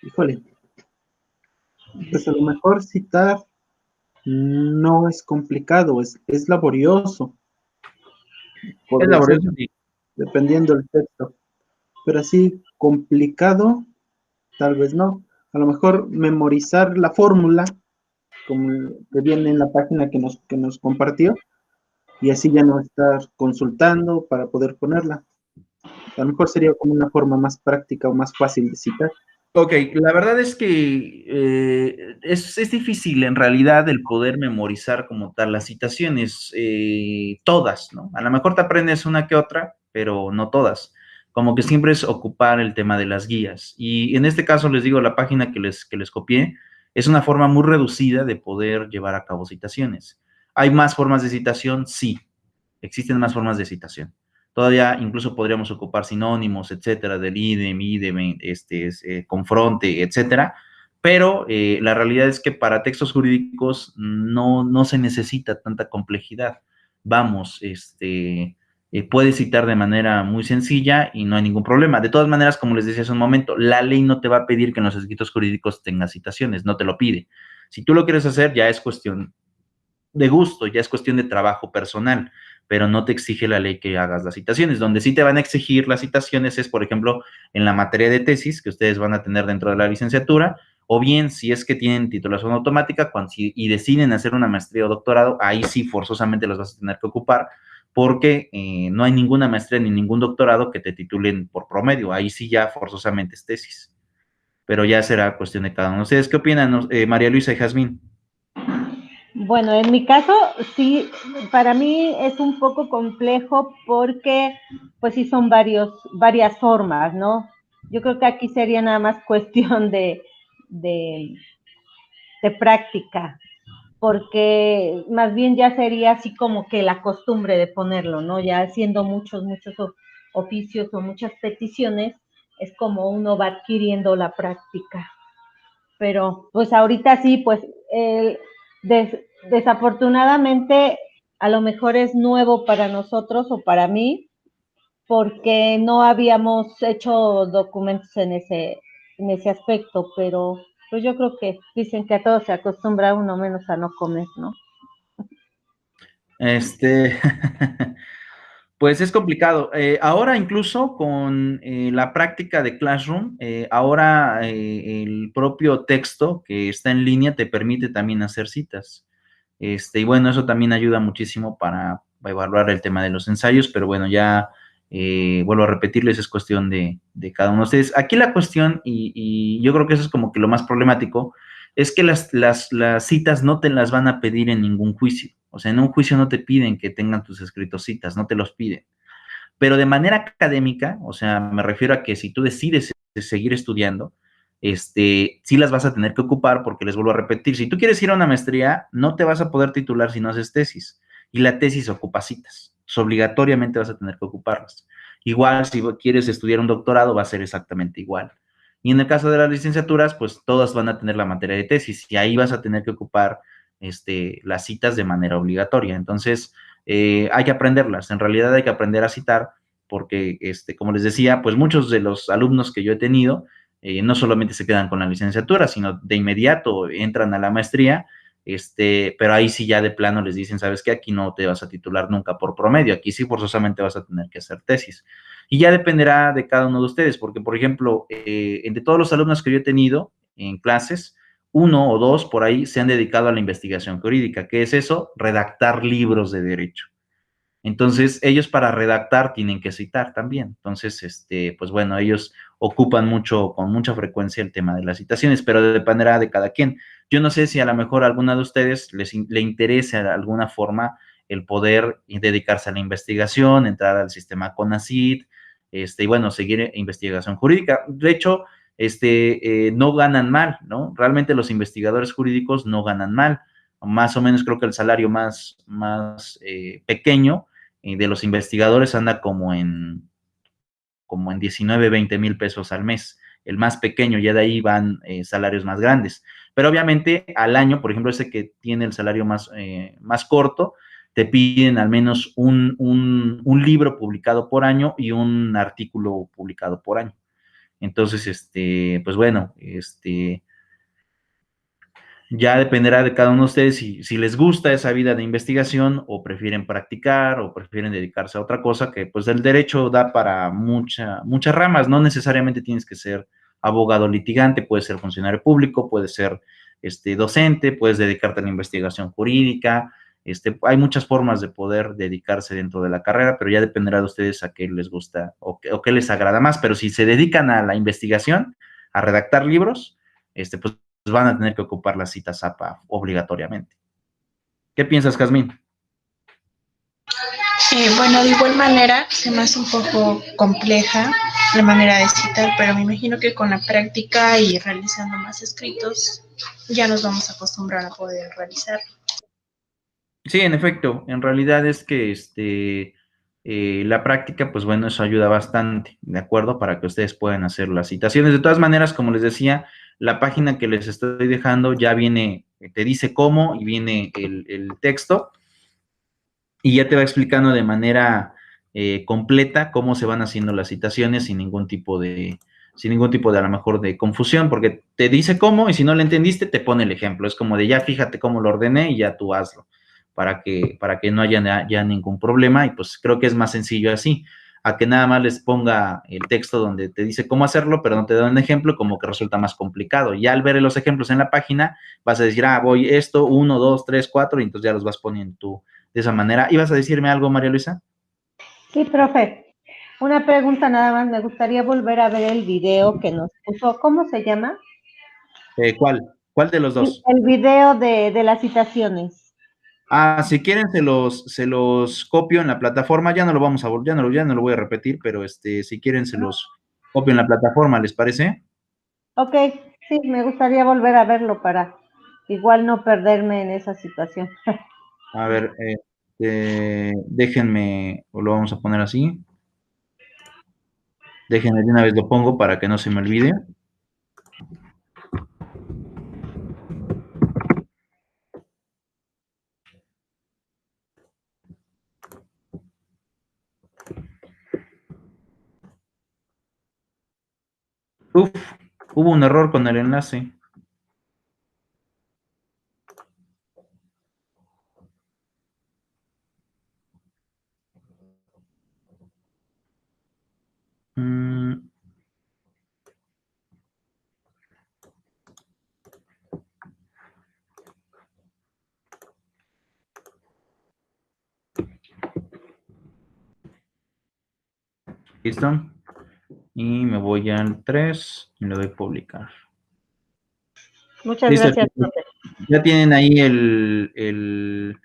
Híjole, pues a lo mejor citar no es complicado, es laborioso.
Es
Podría ser,
laborioso, sí.
dependiendo del texto. Pero así complicado, tal vez no. A lo mejor memorizar la fórmula, como que viene en la página que nos compartió, y así ya no estar consultando para poder ponerla. A lo mejor sería como una forma más práctica o más fácil de citar.
Ok, la verdad es que es difícil en realidad el poder memorizar como tal las citaciones, todas, ¿no? A lo mejor te aprendes una que otra, pero no todas. Como que siempre es ocupar el tema de las guías. Y en este caso les digo, la página que les copié es una forma muy reducida de poder llevar a cabo citaciones. ¿Hay más formas de citación? Sí, existen más formas de citación. Todavía incluso podríamos ocupar sinónimos, etcétera, del idem, confronte, etcétera, pero la realidad es que para textos jurídicos no se necesita tanta complejidad. Vamos, puedes citar de manera muy sencilla y no hay ningún problema. De todas maneras, como les decía hace un momento, la ley no te va a pedir que en los escritos jurídicos tengas citaciones, no te lo pide. Si tú lo quieres hacer, ya es cuestión de gusto, ya es cuestión de trabajo personal, pero no te exige la ley que hagas las citaciones. Donde sí te van a exigir las citaciones es, por ejemplo, en la materia de tesis que ustedes van a tener dentro de la licenciatura, o bien si es que tienen titulación automática y deciden hacer una maestría o doctorado, ahí sí forzosamente las vas a tener que ocupar, porque no hay ninguna maestría ni ningún doctorado que te titulen por promedio, ahí sí ya forzosamente es tesis, pero ya será cuestión de cada uno. ¿Ustedes qué opinan, María Luisa y Jazmín?
Bueno, en mi caso, sí, para mí es un poco complejo porque, pues sí, son varias formas, ¿no? Yo creo que aquí sería nada más cuestión de práctica, porque más bien ya sería así como que la costumbre de ponerlo, ¿no? Ya haciendo muchos oficios o muchas peticiones, es como uno va adquiriendo la práctica. Pero pues ahorita sí, pues desafortunadamente a lo mejor es nuevo para nosotros o para mí, porque no habíamos hecho documentos en ese aspecto, pero pues yo creo que dicen que a todo se acostumbra uno menos a no comer, ¿no?
Pues es complicado. Ahora incluso con la práctica de Classroom, ahora el propio texto que está en línea te permite también hacer citas. Y bueno, eso también ayuda muchísimo para evaluar el tema de los ensayos, pero bueno, ya vuelvo a repetirles, es cuestión de cada uno de ustedes. Aquí la cuestión, y yo creo que eso es como que lo más problemático, es que las citas no te las van a pedir en ningún juicio. O sea, en un juicio no te piden que tengan tus escritos citas, no te los piden. Pero de manera académica, o sea, me refiero a que si tú decides seguir estudiando, sí las vas a tener que ocupar porque les vuelvo a repetir, si tú quieres ir a una maestría, no te vas a poder titular si no haces tesis. Y la tesis ocupa citas. Pues, obligatoriamente vas a tener que ocuparlas. Igual, si quieres estudiar un doctorado, va a ser exactamente igual. Y en el caso de las licenciaturas, pues todas van a tener la materia de tesis y ahí vas a tener que ocupar las citas de manera obligatoria. Entonces, hay que aprenderlas. En realidad hay que aprender a citar porque, como les decía, pues muchos de los alumnos que yo he tenido no solamente se quedan con la licenciatura, sino de inmediato entran a la maestría, pero ahí sí ya de plano les dicen, ¿sabes qué? Aquí no te vas a titular nunca por promedio, aquí sí forzosamente vas a tener que hacer tesis. Y ya dependerá de cada uno de ustedes, porque, por ejemplo, entre todos los alumnos que yo he tenido en clases, uno o dos por ahí se han dedicado a la investigación jurídica. ¿Qué es eso? Redactar libros de derecho. Entonces, ellos para redactar tienen que citar también. Entonces, pues bueno, ellos ocupan mucho, con mucha frecuencia el tema de las citaciones, pero dependerá de cada quien. Yo no sé si a lo mejor a alguna de ustedes le interese de alguna forma el poder dedicarse a la investigación, entrar al sistema CONACYT, y bueno, seguir investigación jurídica. De hecho, no ganan mal, ¿no? Realmente los investigadores jurídicos no ganan mal. Más o menos creo que el salario más pequeño de los investigadores anda como en 19, 20 mil pesos al mes. El más pequeño, ya de ahí van salarios más grandes. Pero obviamente al año, por ejemplo, ese que tiene el salario más corto, te piden al menos un libro publicado por año y un artículo publicado por año. Entonces, pues bueno, ya dependerá de cada uno de ustedes si les gusta esa vida de investigación o practicar o prefieren dedicarse a otra cosa, que pues el derecho da para muchas ramas, no necesariamente tienes que ser abogado litigante, puedes ser funcionario público, puedes ser docente, puedes dedicarte a la investigación jurídica, hay muchas formas de poder dedicarse dentro de la carrera, pero ya dependerá de ustedes a qué les gusta o qué les agrada más, pero si se dedican a la investigación, a redactar libros, pues van a tener que ocupar la cita ZAPA obligatoriamente. ¿Qué piensas, Jazmín?
Bueno, de igual manera se me hace un poco compleja la manera de citar, pero me imagino que con la práctica y realizando más escritos ya nos vamos a acostumbrar a poder realizar.
Sí, en efecto, en realidad es que la práctica, pues bueno, eso ayuda bastante, ¿de acuerdo? Para que ustedes puedan hacer las citaciones. De todas maneras, como les decía, la página que les estoy dejando ya viene, te dice cómo y viene el texto y ya te va explicando de manera completa cómo se van haciendo las citaciones sin ningún tipo de a lo mejor de confusión, porque te dice cómo y si no le entendiste te pone el ejemplo. Es como de ya fíjate cómo lo ordené y ya tú hazlo para que no haya ya ningún problema y pues creo que es más sencillo así, a que nada más les ponga el texto donde te dice cómo hacerlo, pero no te da un ejemplo, como que resulta más complicado. Ya al ver los ejemplos en la página, vas a decir, voy esto, 1, 2, 3, 4, y entonces ya los vas poniendo tú de esa manera. ¿Ibas a decirme algo, María Luisa?
Sí, profe. Una pregunta nada más. Me gustaría volver a ver el video que nos puso. ¿Cómo se llama?
¿Cuál? ¿Cuál de los dos?
El video de las citaciones.
Si quieren se los copio en la plataforma, ya no lo vamos a ya no lo voy a repetir, pero si quieren se los copio en la plataforma, ¿les parece?
Ok, sí, me gustaría volver a verlo para igual no perderme en esa situación.
A ver, déjenme, o lo vamos a poner así. Déjenme de una vez lo pongo para que no se me olvide. Uf, hubo un error con el enlace. Mm, Listo. Y me voy al 3 y le doy publicar.
Muchas
Listo.
gracias, profe.
Ya tienen ahí el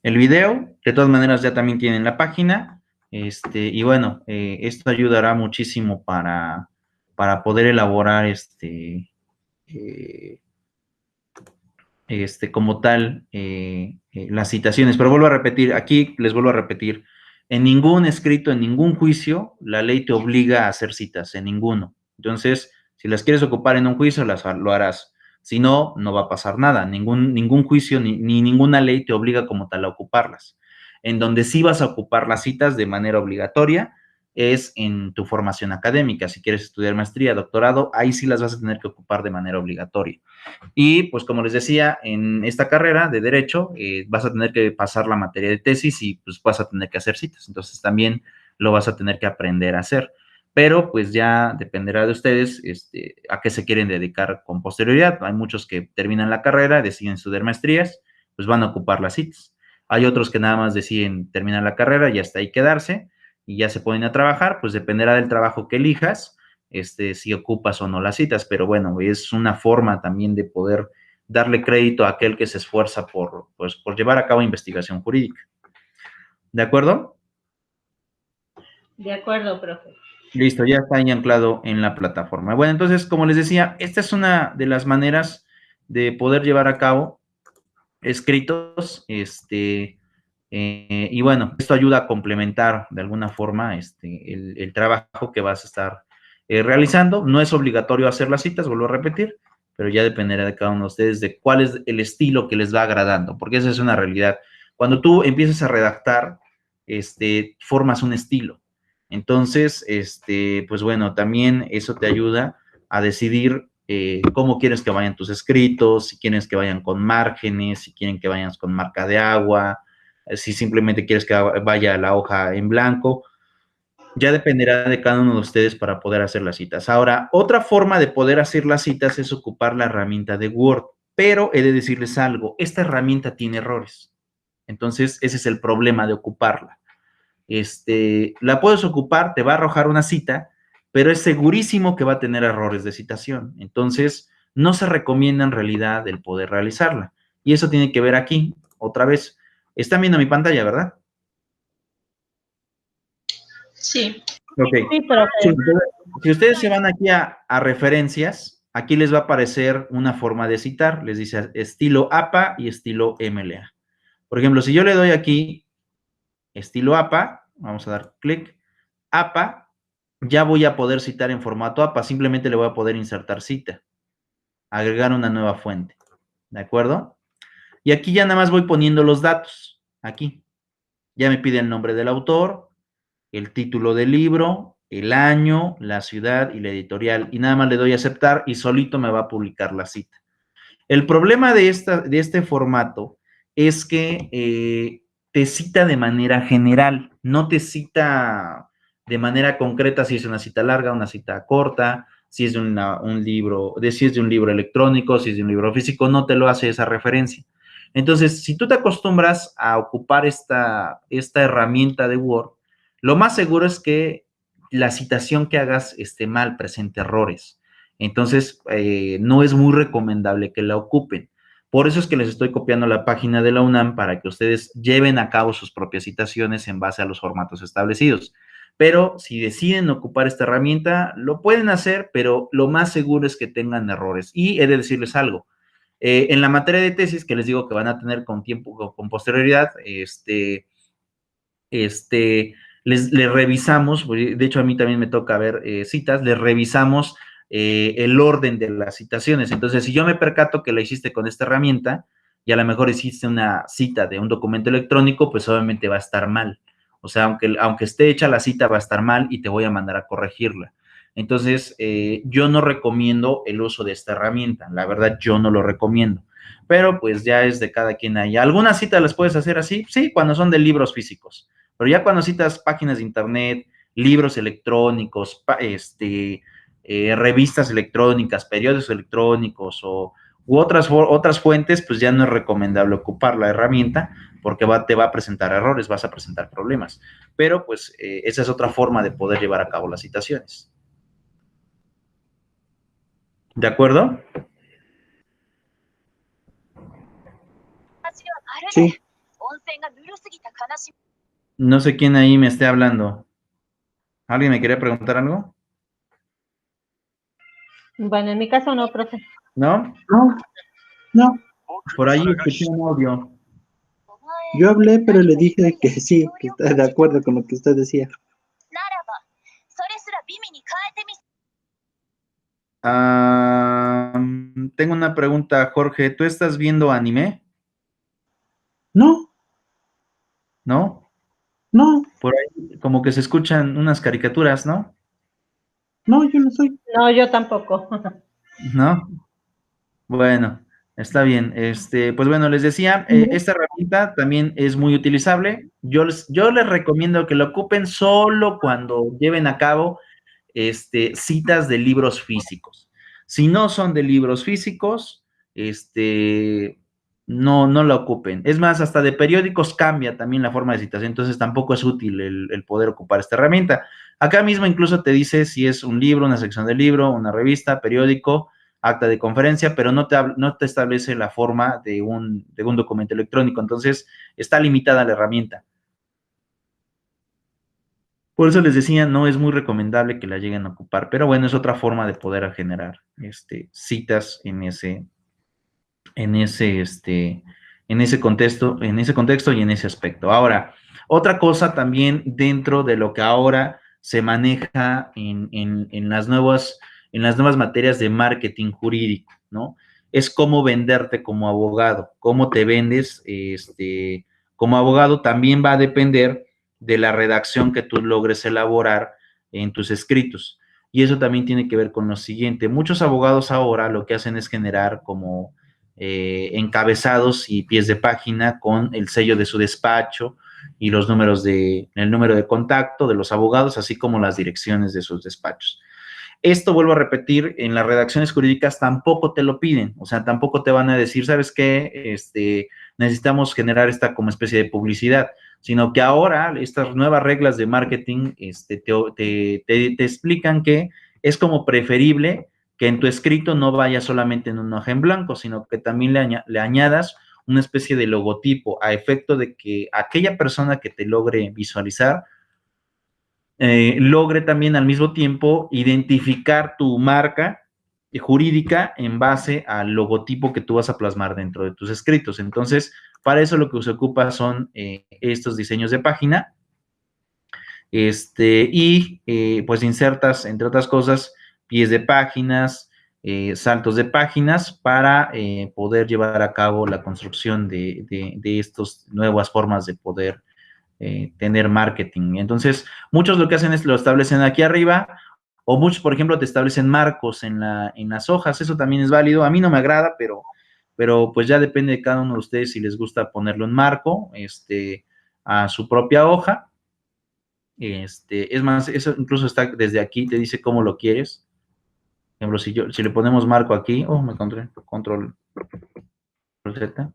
video. De todas maneras, ya también tienen la página. Y bueno, esto ayudará muchísimo para poder elaborar eh, como tal las citaciones. Pero vuelvo a repetir, aquí les vuelvo a repetir, en ningún escrito, en ningún juicio, la ley te obliga a hacer citas, en ninguno. Entonces, si las quieres ocupar en un juicio, lo harás. Si no, no va a pasar nada. Ningún juicio ni ninguna ley te obliga como tal a ocuparlas. En donde sí vas a ocupar las citas de manera obligatoria es en tu formación académica. Si quieres estudiar maestría, doctorado, ahí sí las vas a tener que ocupar de manera obligatoria. Y pues como les decía, en esta carrera de Derecho vas a tener que pasar la materia de tesis y pues vas a tener que hacer citas. Entonces también lo vas a tener que aprender a hacer. Pero pues ya dependerá de ustedes a qué se quieren dedicar con posterioridad. Hay muchos que terminan la carrera, deciden estudiar maestrías, pues van a ocupar las citas. Hay otros que nada más deciden terminar la carrera y hasta ahí quedarse y ya se ponen a trabajar, pues dependerá del trabajo que elijas, si ocupas o no las citas, pero bueno, es una forma también de poder darle crédito a aquel que se esfuerza por llevar a cabo investigación jurídica. ¿De acuerdo?
De acuerdo, profe.
Listo, ya está ahí anclado en la plataforma. Bueno, entonces, como les decía, esta es una de las maneras de poder llevar a cabo escritos, y bueno, esto ayuda a complementar de alguna forma el trabajo que vas a estar realizando. No es obligatorio hacer las citas, vuelvo a repetir, pero ya dependerá de cada uno de ustedes de cuál es el estilo que les va agradando, porque esa es una realidad. Cuando tú empiezas a redactar, formas un estilo. Entonces, pues bueno, también eso te ayuda a decidir cómo quieres que vayan tus escritos, si quieres que vayan con márgenes, si quieren que vayan con marca de agua, si simplemente quieres que vaya la hoja en blanco. Ya dependerá de cada uno de ustedes para poder hacer las citas. Ahora, otra forma de poder hacer las citas es ocupar la herramienta de Word, pero he de decirles algo, esta herramienta tiene errores. Entonces, ese es el problema de ocuparla. La puedes ocupar, te va a arrojar una cita, pero es segurísimo que va a tener errores de citación. Entonces, no se recomienda en realidad el poder realizarla. Y eso tiene que ver aquí, otra vez. Están viendo mi pantalla, ¿verdad?
Sí.
Ok.
Sí, profe.
Si ustedes se van aquí a referencias, aquí les va a aparecer una forma de citar. Les dice estilo APA y estilo MLA. Por ejemplo, si yo le doy aquí estilo APA, vamos a dar clic, APA, ya voy a poder citar en formato APA, simplemente le voy a poder insertar cita, agregar una nueva fuente, ¿de acuerdo? Y aquí ya nada más voy poniendo los datos, aquí, ya me pide el nombre del autor, el título del libro, el año, la ciudad y la editorial, y nada más le doy a aceptar y solito me va a publicar la cita. El problema de este formato es que te cita de manera general, no te cita de manera concreta si es una cita larga, una cita corta, si es de un libro, si es de un libro electrónico, si es de un libro físico, no te lo hace esa referencia. Entonces, si tú te acostumbras a ocupar esta herramienta de Word, lo más seguro es que la citación que hagas esté mal, presente errores. Entonces, no es muy recomendable que la ocupen. Por eso es que les estoy copiando la página de la UNAM para que ustedes lleven a cabo sus propias citaciones en base a los formatos establecidos. Pero si deciden ocupar esta herramienta, lo pueden hacer, pero lo más seguro es que tengan errores. Y he de decirles algo. En la materia de tesis, que les digo que van a tener con tiempo, con posterioridad, les revisamos, de hecho a mí también me toca ver citas, les revisamos el orden de las citaciones. Entonces, si yo me percato que la hiciste con esta herramienta y a lo mejor hiciste una cita de un documento electrónico, pues obviamente va a estar mal. O sea, aunque esté hecha la cita, va a estar mal y te voy a mandar a corregirla. Entonces, yo no recomiendo el uso de esta herramienta. La verdad, yo no lo recomiendo. Pero pues ya es de cada quien ahí. ¿Algunas citas las puedes hacer así? Sí, cuando son de libros físicos. Pero ya cuando citas páginas de internet, libros electrónicos, revistas electrónicas, periódicos electrónicos o u otras fuentes, pues ya no es recomendable ocupar la herramienta porque te va a presentar errores, vas a presentar problemas. Pero pues esa es otra forma de poder llevar a cabo las citaciones. ¿De acuerdo?
Sí,
No sé quién ahí me esté hablando. ¿Alguien me quería preguntar algo?
Bueno, en mi caso no, profe.
¿No?
no, no.
Por ahí escuché un audio.
Yo hablé, pero le dije que sí, que está de acuerdo con lo que usted decía.
Tengo una pregunta, Jorge. ¿Tú estás viendo anime?
No,
¿No?
no,
Por ahí como que se escuchan unas caricaturas, ¿no?
no, yo no soy.
No, yo tampoco.
¿No? Bueno, está bien. Pues bueno, les decía, esta herramienta también es muy utilizable. Yo les recomiendo que lo ocupen solo cuando lleven a cabo citas de libros físicos. Si no son de libros físicos, no la ocupen. Es más, hasta de periódicos cambia también la forma de citación, entonces tampoco es útil el poder ocupar esta herramienta. Acá mismo incluso te dice si es un libro, una sección de libro, una revista, periódico, acta de conferencia, pero no te establece la forma de un documento electrónico, entonces está limitada la herramienta. Por eso les decía, no es muy recomendable que la lleguen a ocupar, pero bueno, es otra forma de poder generar citas en ese contexto y en ese aspecto. Ahora, otra cosa también dentro de lo que ahora se maneja en las nuevas materias de marketing jurídico, ¿no? Es cómo venderte como abogado, cómo te vendes como abogado también va a depender de la redacción que tú logres elaborar en tus escritos. Y eso también tiene que ver con lo siguiente. Muchos abogados ahora lo que hacen es generar como encabezados y pies de página con el sello de su despacho y el número de contacto de los abogados, así como las direcciones de sus despachos. Esto, vuelvo a repetir, en las redacciones jurídicas tampoco te lo piden, o sea, tampoco te van a decir, ¿sabes qué? Necesitamos generar esta como especie de publicidad, sino que ahora estas nuevas reglas de marketing te explican que es como preferible que en tu escrito no vaya solamente en un hoja en blanco, sino que también le añadas una especie de logotipo a efecto de que aquella persona que te logre visualizar logre también al mismo tiempo identificar tu marca jurídica en base al logotipo que tú vas a plasmar dentro de tus escritos. Entonces, para eso lo que se ocupa son estos diseños de página pues insertas, entre otras cosas, pies de páginas, saltos de páginas para poder llevar a cabo la construcción de estas nuevas formas de poder tener marketing. Entonces, muchos lo que hacen es lo establecen aquí arriba, o muchos, por ejemplo, te establecen marcos en las hojas, eso también es válido. A mí no me agrada, pero pues ya depende de cada uno de ustedes si les gusta ponerlo en marco, a su propia hoja. Es más, eso incluso está desde aquí, te dice cómo lo quieres. Por ejemplo, si le ponemos marco aquí, me encontré, control Z.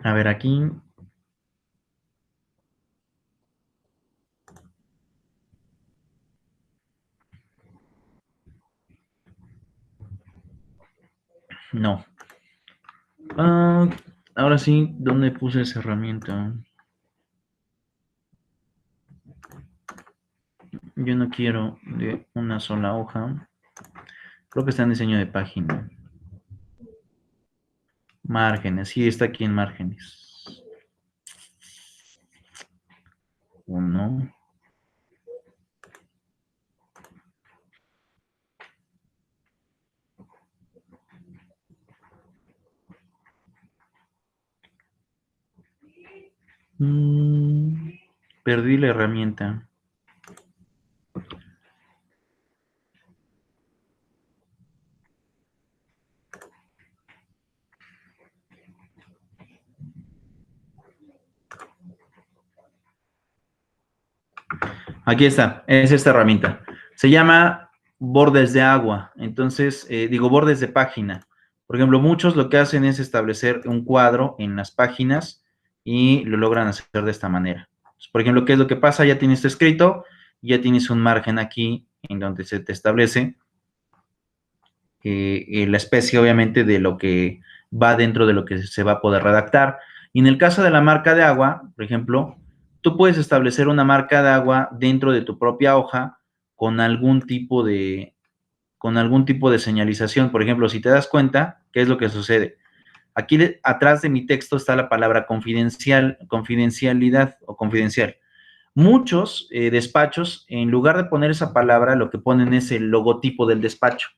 A ver, aquí. No. Ahora sí, ¿dónde puse esa herramienta? Yo no quiero de una sola hoja. Creo que está en diseño de página. Márgenes, sí, está aquí en márgenes. Uno. Perdí la herramienta. Aquí está, es esta herramienta. Se llama bordes de agua, entonces, bordes de página. Por ejemplo, muchos lo que hacen es establecer un cuadro en las páginas y lo logran hacer de esta manera. Por ejemplo, ¿qué es lo que pasa? Ya tienes escrito, ya tienes un margen aquí en donde se te establece la especie, obviamente, de lo que va dentro de lo que se va a poder redactar. Y en el caso de la marca de agua, por ejemplo, tú puedes establecer una marca de agua dentro de tu propia hoja con algún tipo de señalización. Por ejemplo, si te das cuenta, ¿qué es lo que sucede? Aquí atrás de mi texto está la palabra confidencialidad o confidencial. Muchos despachos, en lugar de poner esa palabra, lo que ponen es el logotipo del despacho.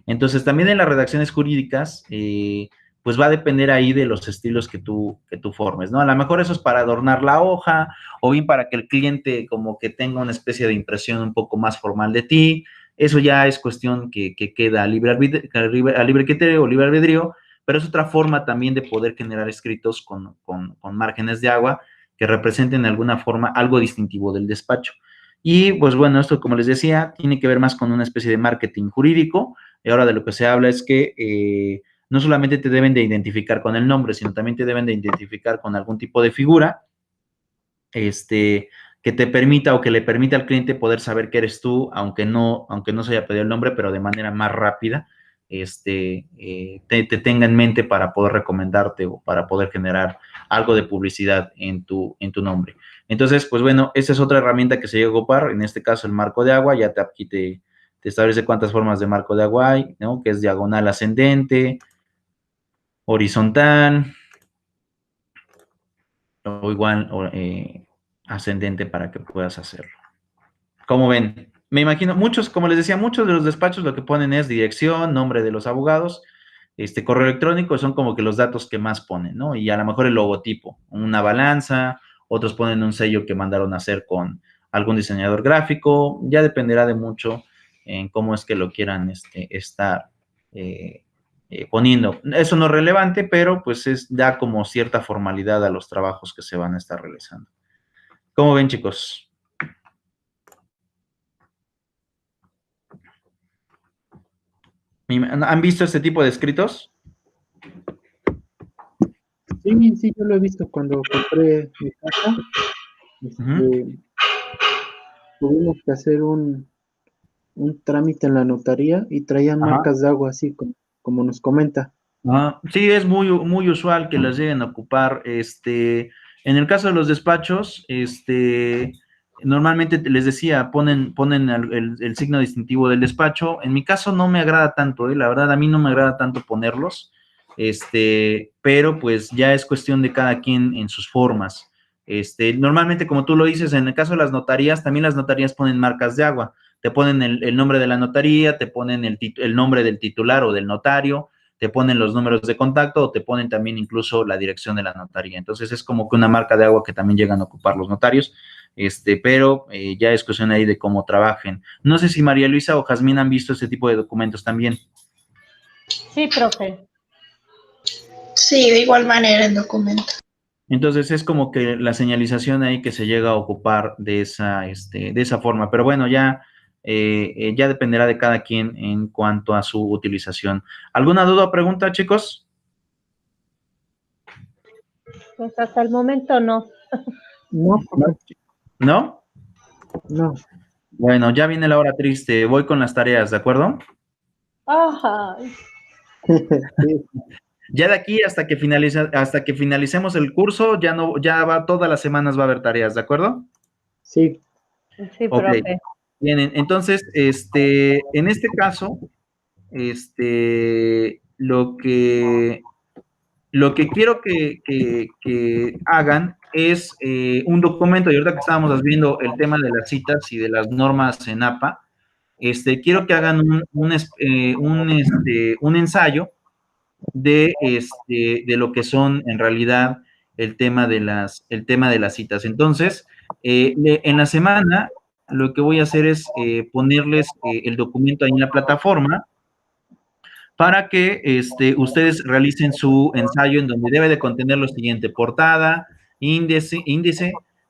Entonces, también en las redacciones jurídicas, pues va a depender ahí de los estilos que tú formes, ¿no? A lo mejor eso es para adornar la hoja, o bien para que el cliente como que tenga una especie de impresión un poco más formal de ti. Eso ya es cuestión que queda a libre criterio o libre albedrío, pero es otra forma también de poder generar escritos con márgenes de agua que representen de alguna forma algo distintivo del despacho. Y pues bueno, esto, como les decía, tiene que ver más con una especie de marketing jurídico. Y ahora de lo que se habla es que no solamente te deben de identificar con el nombre, sino también te deben de identificar con algún tipo de figura que te permita o que le permita al cliente poder saber que eres tú, aunque no se haya pedido el nombre, pero de manera más rápida, te tenga en mente para poder recomendarte o para poder generar algo de publicidad en tu nombre. Entonces, pues bueno, esa es otra herramienta que se llega a ocupar, en este caso el marco de agua, ya aquí te establece cuántas formas de marco de agua hay, ¿no? Que es diagonal ascendente, horizontal, o igual ascendente para que puedas hacerlo. Como ven, me imagino, muchos, como les decía, muchos de los despachos lo que ponen es dirección, nombre de los abogados, correo electrónico, son como que los datos que más ponen, ¿no? Y a lo mejor el logotipo, una balanza, otros ponen un sello que mandaron a hacer con algún diseñador gráfico, ya dependerá de mucho en cómo es que lo quieran estar poniendo. Eso no es relevante, pero pues da como cierta formalidad a los trabajos que se van a estar realizando. ¿Cómo ven, chicos? ¿Han visto este tipo de escritos?
Sí, yo lo he visto cuando compré mi casa. Tuvimos que hacer un trámite en la notaría y traían marcas de agua así como nos comenta.
Sí, es muy, muy usual que las lleguen a ocupar. En el caso de los despachos, normalmente les decía, ponen el signo distintivo del despacho. En mi caso no me agrada tanto, la verdad a mí no me agrada tanto ponerlos, pero pues ya es cuestión de cada quien en sus formas. Normalmente, como tú lo dices, en el caso de las notarías, también las notarías ponen marcas de agua. Te ponen el nombre de la notaría, te ponen el nombre del titular o del notario, te ponen los números de contacto o te ponen también incluso la dirección de la notaría. Entonces es como que una marca de agua que también llegan a ocupar los notarios, pero ya es cuestión ahí de cómo trabajen. No sé si María Luisa o Jazmín han visto este tipo de documentos también.
Sí, profe.
Sí, de igual manera en documento.
Entonces es como que la señalización ahí que se llega a ocupar de esa forma. Pero bueno, ya dependerá de cada quien en cuanto a su utilización. ¿Alguna duda o pregunta, chicos?
Pues hasta el momento no.
¿No?
No.
Bueno, ya viene la hora triste. Voy con las tareas, ¿de acuerdo?
Ajá.
Ya de aquí hasta que finalicemos el curso, todas las semanas va a haber tareas, ¿de acuerdo?
Sí.
Sí, profe.
Okay. Bien, entonces, en este caso, lo que quiero que hagan es un documento, y ahorita que estábamos viendo el tema de las citas y de las normas en APA, quiero que hagan un ensayo de lo que son en realidad el tema de las citas. Entonces, en la semana, lo que voy a hacer es ponerles el documento ahí en la plataforma para que ustedes realicen su ensayo, en donde debe de contener lo siguiente: portada, índice,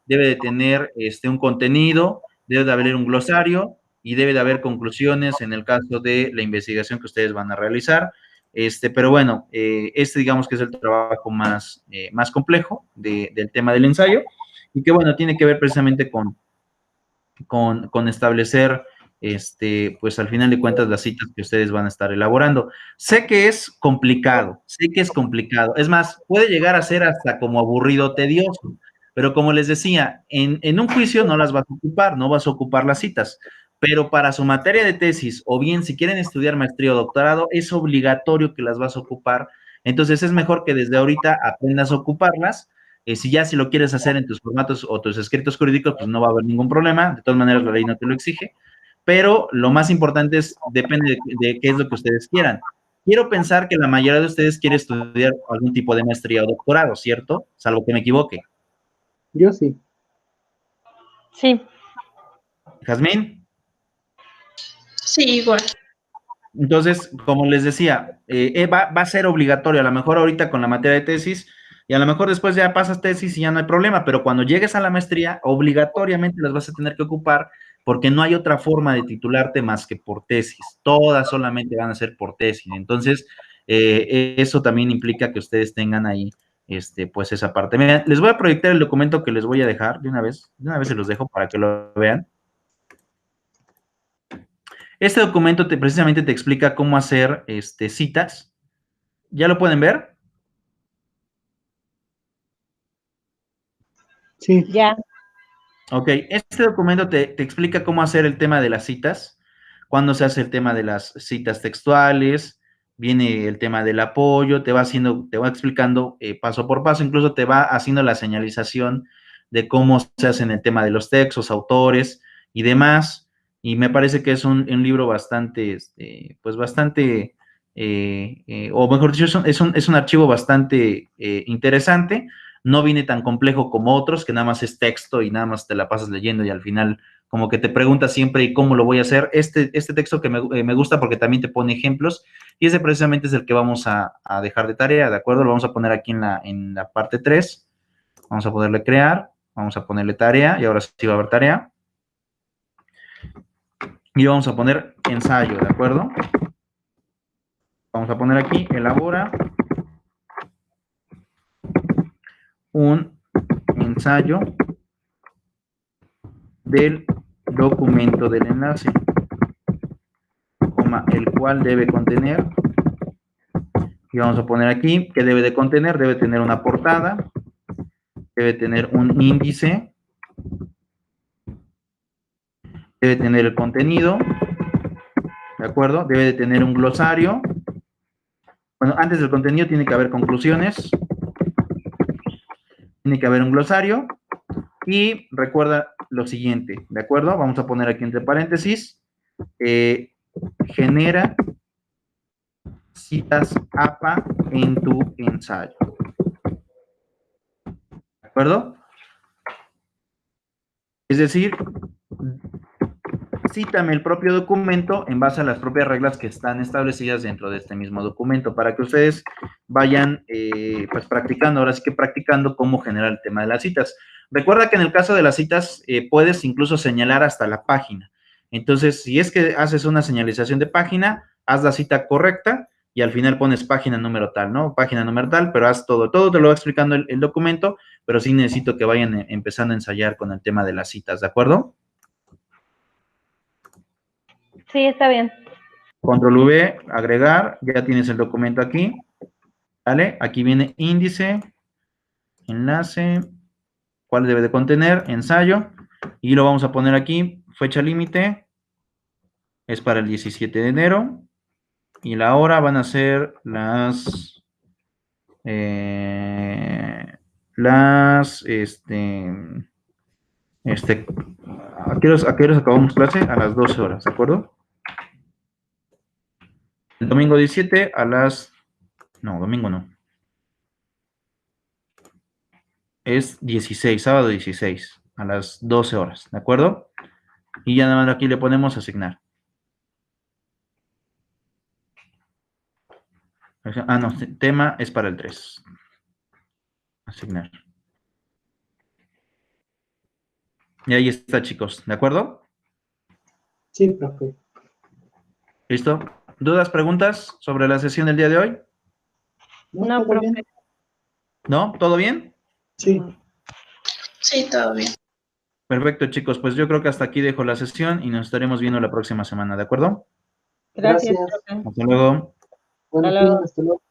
debe de tener un contenido, debe de haber un glosario y debe de haber conclusiones en el caso de la investigación que ustedes van a realizar. Pero bueno, digamos que es el trabajo más complejo del tema del ensayo y que bueno, tiene que ver precisamente con establecer, pues al final de cuentas, las citas que ustedes van a estar elaborando. Sé que es complicado, es más, puede llegar a ser hasta como aburrido, tedioso, pero como les decía, en un juicio no las vas a ocupar, no vas a ocupar las citas, pero para su materia de tesis, o bien si quieren estudiar maestría o doctorado, es obligatorio que las vas a ocupar. Entonces es mejor que desde ahorita aprendas a ocuparlas. Si lo quieres hacer en tus formatos o tus escritos jurídicos, pues no va a haber ningún problema. De todas maneras, la ley no te lo exige. Pero lo más importante depende de qué es lo que ustedes quieran. Quiero pensar que la mayoría de ustedes quiere estudiar algún tipo de maestría o doctorado, ¿cierto? Salvo que me equivoque.
Yo sí.
Sí.
¿Jazmín?
Sí, igual.
Entonces, como les decía, va a ser obligatorio, a lo mejor ahorita con la materia de tesis, y a lo mejor después ya pasas tesis y ya no hay problema, pero cuando llegues a la maestría, obligatoriamente las vas a tener que ocupar porque no hay otra forma de titularte más que por tesis. Todas solamente van a ser por tesis. Entonces, eso también implica que ustedes tengan ahí, pues esa parte. Miren, les voy a proyectar el documento que les voy a dejar de una vez se los dejo para que lo vean. Este documento precisamente te explica cómo hacer citas. ¿Ya lo pueden ver?
Sí.
Ya.
Ok, este documento te explica cómo hacer el tema de las citas, cuándo se hace el tema de las citas textuales, viene el tema del apoyo, te va explicando paso por paso, incluso te va haciendo la señalización de cómo se hacen el tema de los textos, autores y demás. Y me parece que es un libro bastante, pues bastante, o mejor dicho, es un archivo bastante interesante. No viene tan complejo como otros, que nada más es texto y nada más te la pasas leyendo y al final como que te preguntas siempre ¿y cómo lo voy a hacer? Este texto que me gusta porque también te pone ejemplos y ese precisamente es el que vamos a dejar de tarea, ¿de acuerdo? Lo vamos a poner aquí en la parte 3. Vamos a ponerle crear, vamos a ponerle tarea y ahora sí va a haber tarea. Y vamos a poner ensayo, ¿de acuerdo? Vamos a poner aquí, elabora un ensayo del documento del enlace, el cual debe contener, y vamos a poner aquí, ¿qué debe de contener? Debe tener una portada, debe tener un índice, debe tener el contenido, ¿de acuerdo? Debe de tener un glosario. Bueno, antes del contenido tiene que haber conclusiones, tiene que haber un glosario, y recuerda lo siguiente, ¿de acuerdo? Vamos a poner aquí entre paréntesis, genera citas APA en tu ensayo. ¿De acuerdo? Es decir, cítame el propio documento en base a las propias reglas que están establecidas dentro de este mismo documento, para que ustedes vayan pues practicando, ahora sí que practicando cómo generar el tema de las citas. Recuerda que en el caso de las citas puedes incluso señalar hasta la página. Entonces, si es que haces una señalización de página, haz la cita correcta y al final pones página número tal, ¿no? Página número tal, pero haz todo te lo va explicando el documento, pero sí necesito que vayan empezando a ensayar con el tema de las citas, ¿de acuerdo?
Sí, está bien.
Control V, agregar, ya tienes el documento aquí, ¿vale? Aquí viene índice, enlace, cuál debe de contener, ensayo, y lo vamos a poner aquí, fecha límite, es para el 17 de enero, y la hora van a ser ¿a qué horas acabamos clase? A las 12 horas, ¿de acuerdo? El domingo 17 no, domingo no. Es 16, sábado 16, a las 12 horas, ¿de acuerdo? Y ya nada más aquí le ponemos asignar. No, tema es para el 3. Asignar. Y ahí está, chicos, ¿de acuerdo?
Sí, profe.
¿Listo? ¿Dudas, preguntas sobre la sesión del día de hoy?
No,
¿todo bien?
profe.
¿No? ¿Todo bien?
Sí.
Sí, todo bien.
Perfecto, chicos, pues yo creo que hasta aquí dejo la sesión y nos estaremos viendo la próxima semana, ¿de acuerdo?
Gracias,
Gracias.
profe.
Hasta luego.
Buenos
Hasta luego.
días, hasta luego.